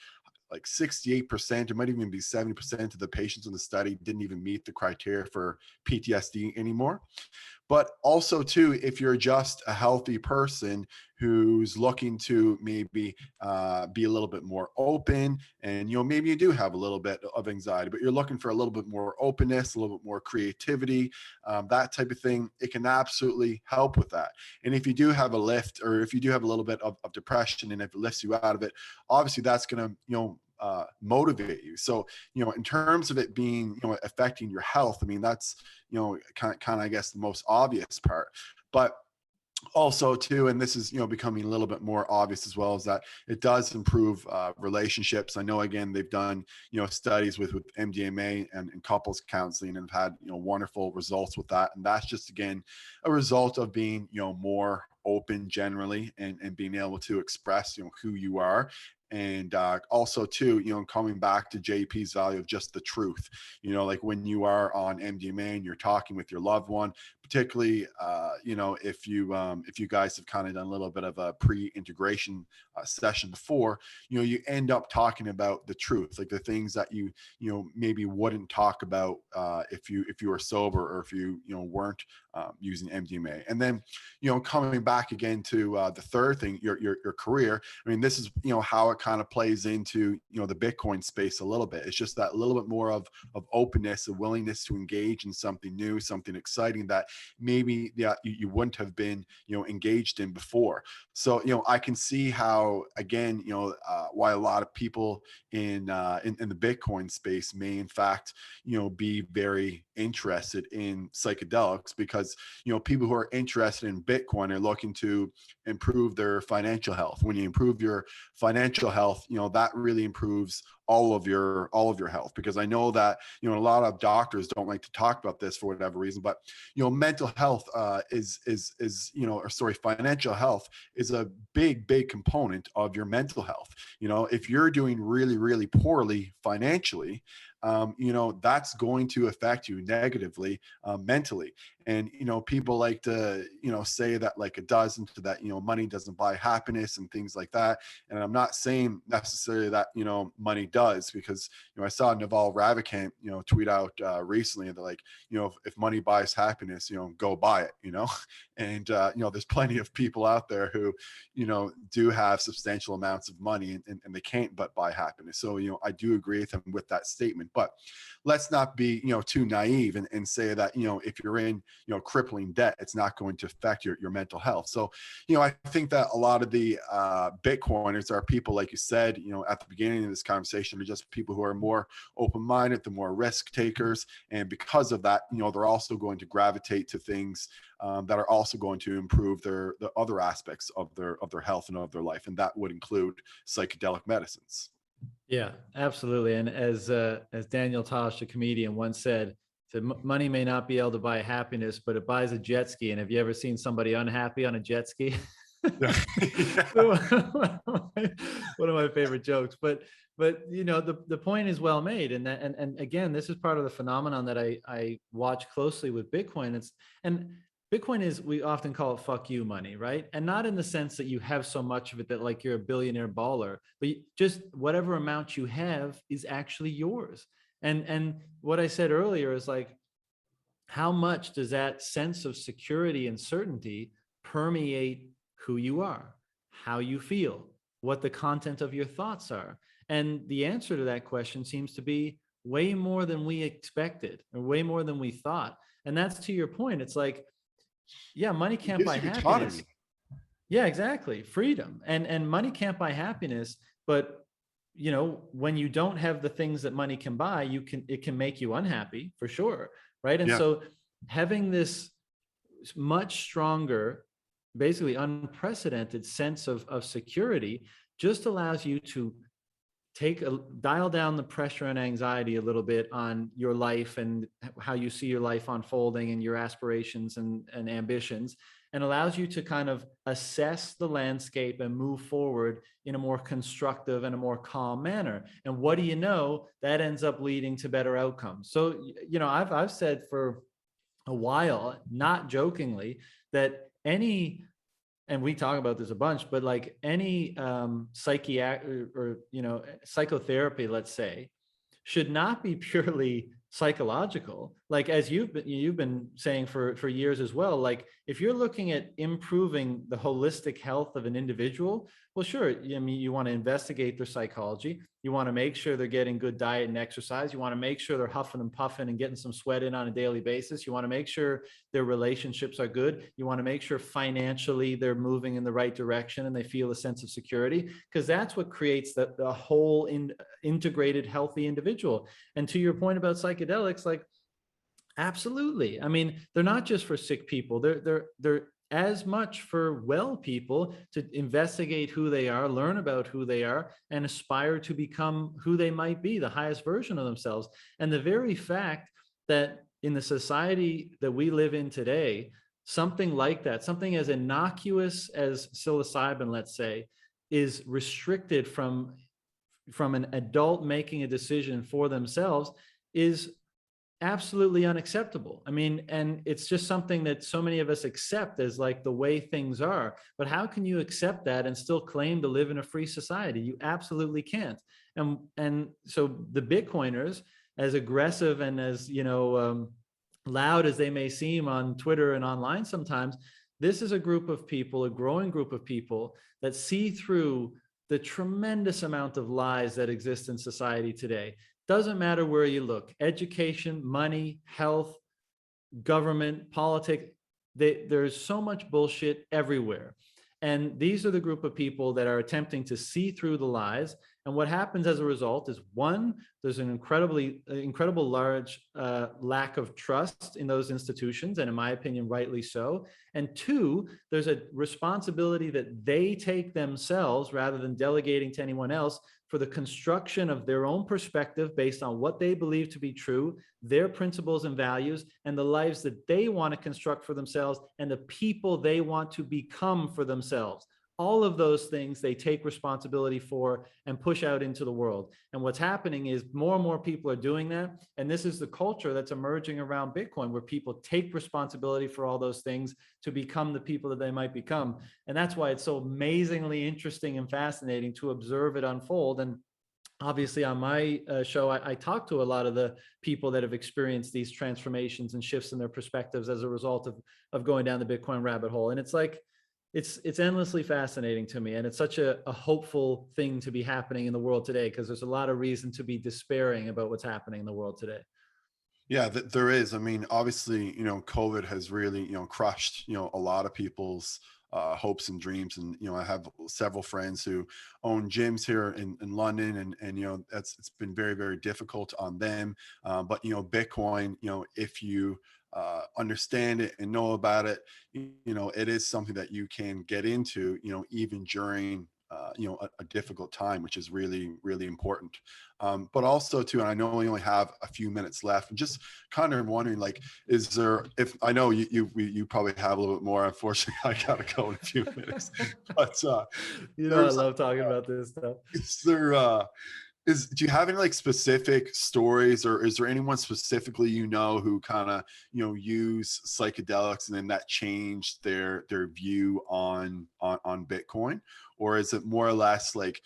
68%, it might even be 70% of the patients in the study didn't even meet the criteria for PTSD anymore. But also too, if you're just a healthy person who's looking to maybe be a little bit more open, and maybe you do have a little bit of anxiety, but you're looking for a little bit more openness, a little bit more creativity, that type of thing, it can absolutely help with that. And if you do have a lift, or if you do have a little bit of depression, and if it lifts you out of it, obviously that's going to motivate you. So, in terms of it being, affecting your health, I mean, that's, kind of, I guess, the most obvious part. But also too, and this is, becoming a little bit more obvious as well, is that it does improve relationships. I know, again, they've done, studies with MDMA and couples counseling, and have had, wonderful results with that. And that's just, again, a result of being, more open generally, and being able to express, who you are. And also too, coming back to JP's value of just the truth, like when you are on MDMA and you're talking with your loved one, particularly, if you guys have kind of done a little bit of a pre-integration session before, you end up talking about the truth, like the things that you maybe wouldn't talk about if you were sober, or if you weren't using MDMA. And then, coming back again to the third thing, your career. I mean, this is, how it kind of plays into, the Bitcoin space a little bit. It's just that little bit more of openness, a willingness to engage in something new, something exciting that maybe you wouldn't have been, engaged in before. So, I can see how, again, why a lot of people in the Bitcoin space may in fact, be very interested in psychedelics, because, people who are interested in Bitcoin are looking to improve their financial health. When you improve your financial health, that really improves all of your health. Because I know that, a lot of doctors don't like to talk about this for whatever reason, but, mental health financial health is a big component of your mental health. If you're doing really, really poorly financially, that's going to affect you negatively mentally. And, people like to, say that like it doesn't, that, money doesn't buy happiness and things like that. And I'm not saying necessarily that, money does, because, you know, I saw Naval Ravikant, you know, tweet out recently that, like, you know, if money buys happiness, you know, go buy it, you know. And you know, there's plenty of people out there who, you know, do have substantial amounts of money, and they can't but buy happiness. So, you know, I do agree with him with that statement, but let's not be, you know, too naive and say that, you know, if you're in, you know, crippling debt, it's not going to affect your mental health. So, you know, I think that a lot of the Bitcoiners are people, like you said, you know, at the beginning of this conversation, are just people who are more open-minded, the more risk takers. And because of that, you know, they're also going to gravitate to things that are also going to improve the other aspects of their health and of their life. And that would include psychedelic medicines. Yeah, absolutely. And as Daniel Tosh, the comedian, once said, money may not be able to buy happiness, but it buys a jet ski. And have you ever seen somebody unhappy on a jet ski? Yeah. One of my favorite jokes. But you know, the point is well made. And that, and again, this is part of the phenomenon that I watch closely with Bitcoin. And Bitcoin is, we often call it fuck you money, right? And not in the sense that you have so much of it that like you're a billionaire baller, but just whatever amount you have is actually yours. And what I said earlier is like, how much does that sense of security and certainty permeate who you are, how you feel, what the content of your thoughts are? And the answer to that question seems to be way more than we expected, or way more than we thought. And that's to your point. It's like, yeah, money can't buy happiness. Autonomy. Yeah, exactly. Freedom. And money can't buy happiness, but you know, when you don't have the things that money can buy, it can make you unhappy for sure. Right. And so having this much stronger, basically unprecedented sense of security just allows you to dial down the pressure and anxiety a little bit on your life and how you see your life unfolding and your aspirations and ambitions, and allows you to kind of assess the landscape and move forward in a more constructive and a more calm manner. And what do you know, that ends up leading to better outcomes. So, you know, I've said for a while, not jokingly, that and we talk about this a bunch, but like any psychiatric or, you know, psychotherapy, let's say, should not be purely psychological. Like, as you've been saying for years as well, like if you're looking at improving the holistic health of an individual, well, sure, I mean, you want to investigate their psychology. You want to make sure they're getting good diet and exercise. You want to make sure they're huffing and puffing and getting some sweat in on a daily basis. You want to make sure their relationships are good. You want to make sure financially they're moving in the right direction and they feel a sense of security, because that's what creates the whole integrated, healthy individual. And to your point about psychedelics, like, absolutely. I mean, they're not just for sick people. They're as much for well people to investigate who they are, learn about who they are, and aspire to become who they might be, the highest version of themselves. And the very fact that in the society that we live in today, something like that, something as innocuous as psilocybin, let's say, is restricted from an adult making a decision for themselves is absolutely unacceptable. I mean, and it's just something that so many of us accept as like the way things are. But how can you accept that and still claim to live in a free society? You absolutely can't. And so the Bitcoiners, as aggressive and as, you know, loud as they may seem on Twitter and online sometimes, this is a group of people, a growing group of people that see through the tremendous amount of lies that exist in society today. Doesn't matter where you look, education, money, health, government, politics, there's so much bullshit everywhere. And these are the group of people that are attempting to see through the lies. And what happens as a result is, one, there's an incredible large lack of trust in those institutions, and in my opinion, rightly so. And two, there's a responsibility that they take themselves, rather than delegating to anyone else, for the construction of their own perspective based on what they believe to be true, their principles and values, and the lives that they want to construct for themselves, and the people they want to become for themselves. All of those things they take responsibility for and push out into the world. And what's happening is more and more people are doing that. And this is the culture that's emerging around Bitcoin, where people take responsibility for all those things to become the people that they might become. And that's why it's so amazingly interesting and fascinating to observe it unfold. And obviously on my show, I talk to a lot of the people that have experienced these transformations and shifts in their perspectives as a result of going down the Bitcoin rabbit hole. And it's like, it's endlessly fascinating to me. And it's such a hopeful thing to be happening in the world today, because there's a lot of reason to be despairing about what's happening in the world today. Yeah, there is. I mean, obviously, COVID has really, crushed, a lot of people's hopes and dreams. And, I have several friends who own gyms here in London, and, it's been very, very difficult on them. But, Bitcoin, if you understand it and know about it, it is something that you can get into, even during, a difficult time, which is really, really important. But also too, and I know we only have a few minutes left, and just kind of wondering, like, is there, if I know you probably have a little bit more, unfortunately, I gotta go in a few minutes, but I there's, love talking about this stuff. is there, do you have any like specific stories, or is there anyone specifically, who kind of, use psychedelics and then that changed their view on Bitcoin? Or is it more or less like,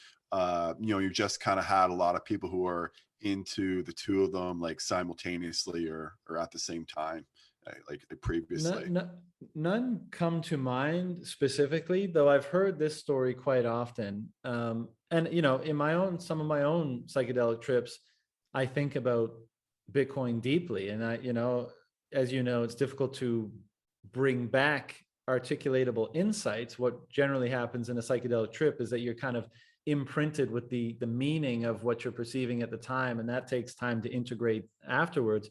you just kind of had a lot of people who are into the two of them like simultaneously, or at the same time, like previously? None come to mind specifically, though I've heard this story quite often. And in some of my own psychedelic trips, I think about Bitcoin deeply, and as it's difficult to bring back articulatable insights. What generally happens in a psychedelic trip is that you're kind of imprinted with the meaning of what you're perceiving at the time, and that takes time to integrate afterwards.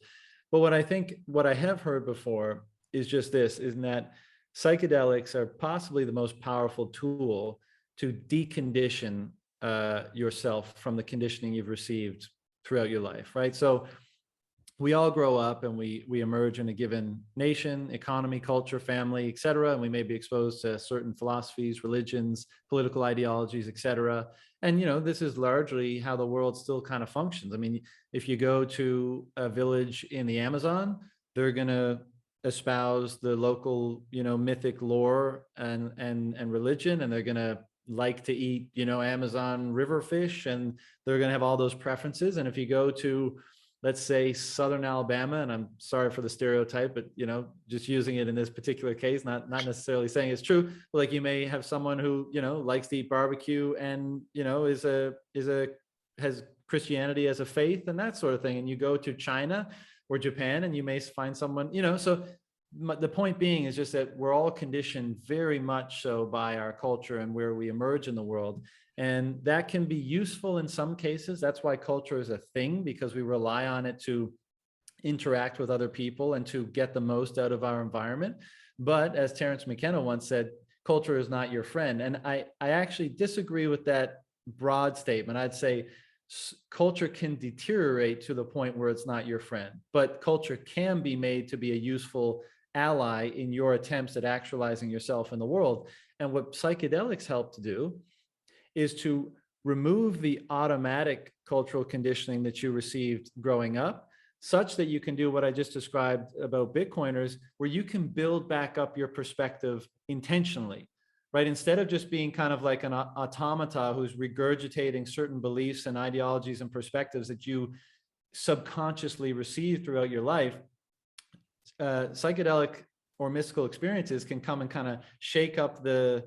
But what I have heard before is just this, is that psychedelics are possibly the most powerful tool to decondition yourself from the conditioning you've received throughout your life, right? So we all grow up and we emerge in a given nation, economy, culture, family, et cetera. And we may be exposed to certain philosophies, religions, political ideologies, et cetera. And, this is largely how the world still kind of functions. I mean, if you go to a village in the Amazon, they're going to espouse the local, mythic lore and religion, and they're going to like to eat, Amazon river fish, and they're going to have all those preferences. And if you go to, let's say, Southern Alabama, and I'm sorry for the stereotype, but just using it in this particular case, not necessarily saying it's true, but like you may have someone who likes to eat barbecue and has Christianity as a faith and that sort of thing. And you go to China or Japan, and you may find someone, so the point being is just that we're all conditioned very much so by our culture and where we emerge in the world. And that can be useful in some cases. That's why culture is a thing, because we rely on it to interact with other people and to get the most out of our environment. But as Terence McKenna once said, culture is not your friend. And I actually disagree with that broad statement. I'd say culture can deteriorate to the point where it's not your friend, but culture can be made to be a useful ally in your attempts at actualizing yourself in the world. And what psychedelics help to do is to remove the automatic cultural conditioning that you received growing up, such that you can do what I just described about Bitcoiners, where you can build back up your perspective intentionally, right? Instead of just being kind of like an automata who's regurgitating certain beliefs and ideologies and perspectives that you subconsciously receive throughout your life, psychedelic or mystical experiences can come and kind of shake up the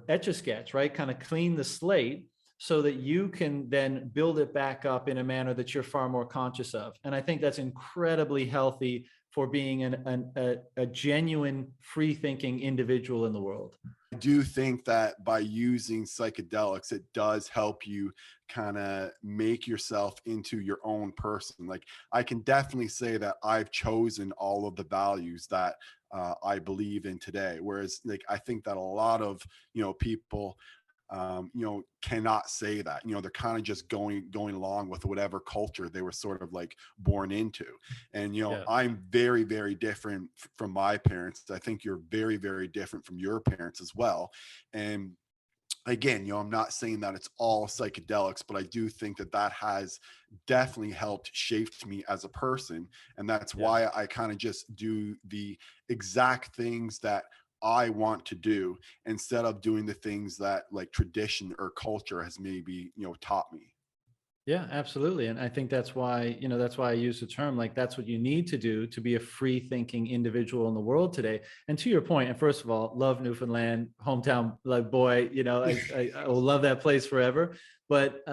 Etch-a-Sketch, right? Kind of clean the slate so that you can then build it back up in a manner that you're far more conscious of. And I think that's incredibly healthy for being a genuine free-thinking individual in the world. I do think that by using psychedelics, it does help you kind of make yourself into your own person. Like, I can definitely say that I've chosen all of the values that I believe in today. Whereas, like, I think that a lot of, people, cannot say that. They're kind of just going along with whatever culture they were sort of like born into. And Yeah. I'm very, very different from my parents. I think you're very, very different from your parents as well. And again, I'm not saying that it's all psychedelics, but I do think that that has definitely helped shape me as a person. And that's why I kind of just do the exact things that I want to do, instead of doing the things that like tradition or culture has maybe, taught me. Yeah, absolutely. And I think that's why, that's why I use the term, like, that's what you need to do to be a free thinking individual in the world today. And to your point, and first of all, love Newfoundland, hometown, like, boy, I will love that place forever. But,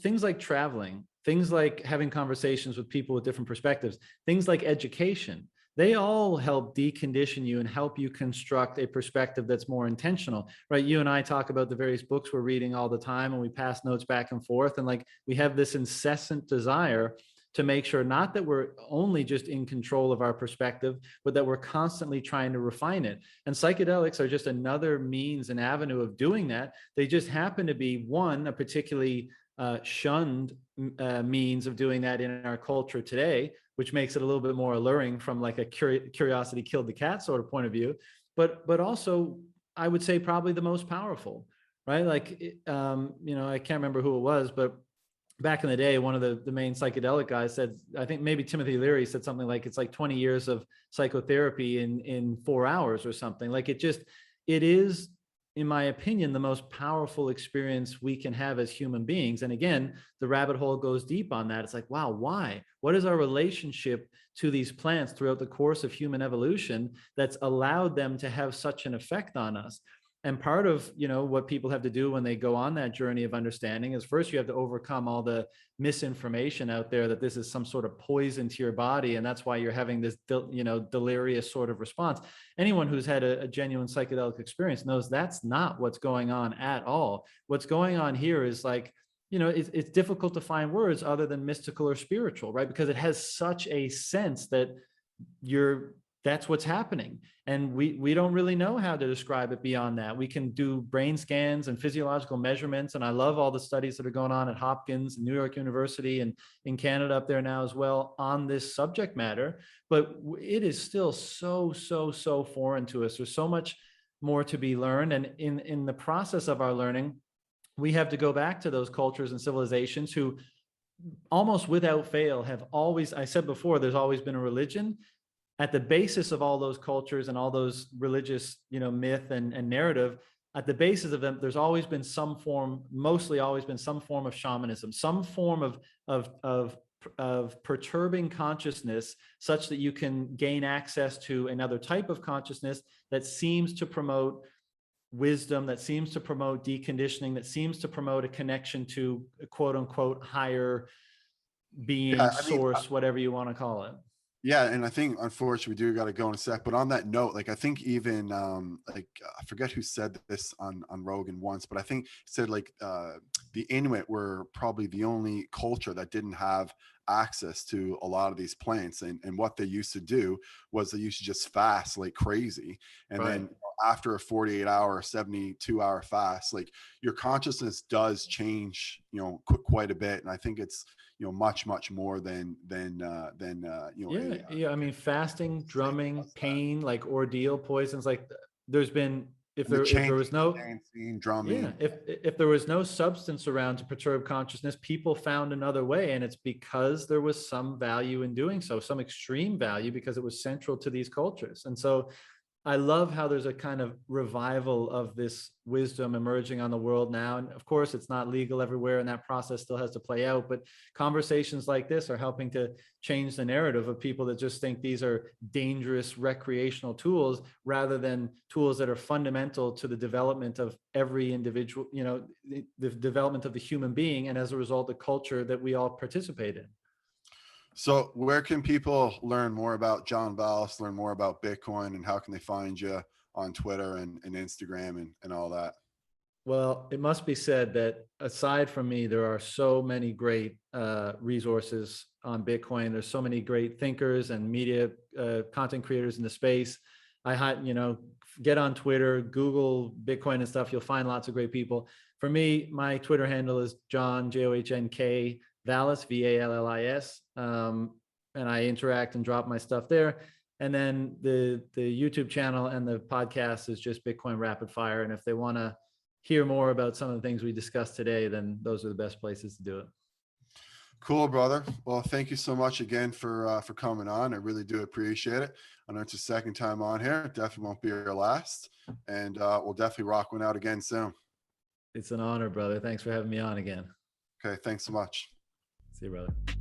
things like traveling, things like having conversations with people with different perspectives, things like education, they all help decondition you and help you construct a perspective that's more intentional, right? You and I talk about the various books we're reading all the time, and we pass notes back and forth. And like, we have this incessant desire to make sure not that we're only just in control of our perspective, but that we're constantly trying to refine it. And psychedelics are just another means and avenue of doing that. They just happen to be, one, a particularly shunned means of doing that in our culture today, which makes it a little bit more alluring from like a curiosity killed the cat sort of point of view. But also, I would say probably the most powerful, right? Like, I can't remember who it was, but back in the day, one of the main psychedelic guys said, I think maybe Timothy Leary said something like, it's like 20 years of psychotherapy in 4 hours or something. Like, it is, in my opinion, the most powerful experience we can have as human beings. And again, the rabbit hole goes deep on that. It's like, wow, why? What is our relationship to these plants throughout the course of human evolution that's allowed them to have such an effect on us? And part of, what people have to do when they go on that journey of understanding is, first you have to overcome all the misinformation out there that this is some sort of poison to your body, and that's why you're having this delirious sort of response. Anyone who's had a genuine psychedelic experience knows that's not what's going on at all. What's going on here is like, it's difficult to find words other than mystical or spiritual, right? Because it has such a sense that that's what's happening. And we don't really know how to describe it beyond that. We can do brain scans and physiological measurements. And I love all the studies that are going on at Hopkins and New York University and in Canada up there now as well on this subject matter. But it is still so, so, so foreign to us. There's so much more to be learned. And in the process of our learning, we have to go back to those cultures and civilizations who almost without fail have always, I said before, there's always been a religion at the basis of all those cultures and all those religious, myth and narrative. At the basis of them, there's always been some form, mostly always been some form of shamanism, some form of perturbing consciousness such that you can gain access to another type of consciousness that seems to promote wisdom, that seems to promote deconditioning, that seems to promote a connection to a quote unquote higher being, Yeah, I mean, source, whatever you want to call it. yeah, and I think unfortunately we do got to go in a sec. But on that note, like I think even I forget who said this on Rogan once, but I think said like the Inuit were probably the only culture that didn't have access to a lot of these plants, and what they used to do was they used to just fast like crazy, and Right. then after a 48-hour 72-hour fast, like your consciousness does change, quite a bit. And I think it's much more Yeah. I mean, fasting, drumming, pain, like ordeal, poisons. Like, there's been, if and the there chanting, was no, dancing, yeah, drumming. if there was no substance around to perturb consciousness, people found another way, and it's because there was some value in doing so, some extreme value, because it was central to these cultures. And so I love how there's a kind of revival of this wisdom emerging on the world now. And of course, it's not legal everywhere, and that process still has to play out. But conversations like this are helping to change the narrative of people that just think these are dangerous recreational tools, rather than tools that are fundamental to the development of every individual, the development of the human being, and as a result, the culture that we all participate in. So where can people learn more about John Vallis, learn more about Bitcoin, and how can they find you on Twitter and Instagram and all that? Well, it must be said that aside from me, there are so many great resources on Bitcoin. There's so many great thinkers and media content creators in the space. Get on Twitter, Google Bitcoin and stuff. You'll find lots of great people. For me, my Twitter handle is John, JOHNK, Vallis, VALLIS. And I interact and drop my stuff there. And then the YouTube channel and the podcast is just Bitcoin Rapid Fire. And if they want to hear more about some of the things we discussed today, then those are the best places to do it. Cool, brother. Well, thank you so much again for coming on. I really do appreciate it. I know it's your second time on here. It definitely won't be your last. And we'll definitely rock one out again soon. It's an honor, brother. Thanks for having me on again. Okay, thanks so much. See you, brother.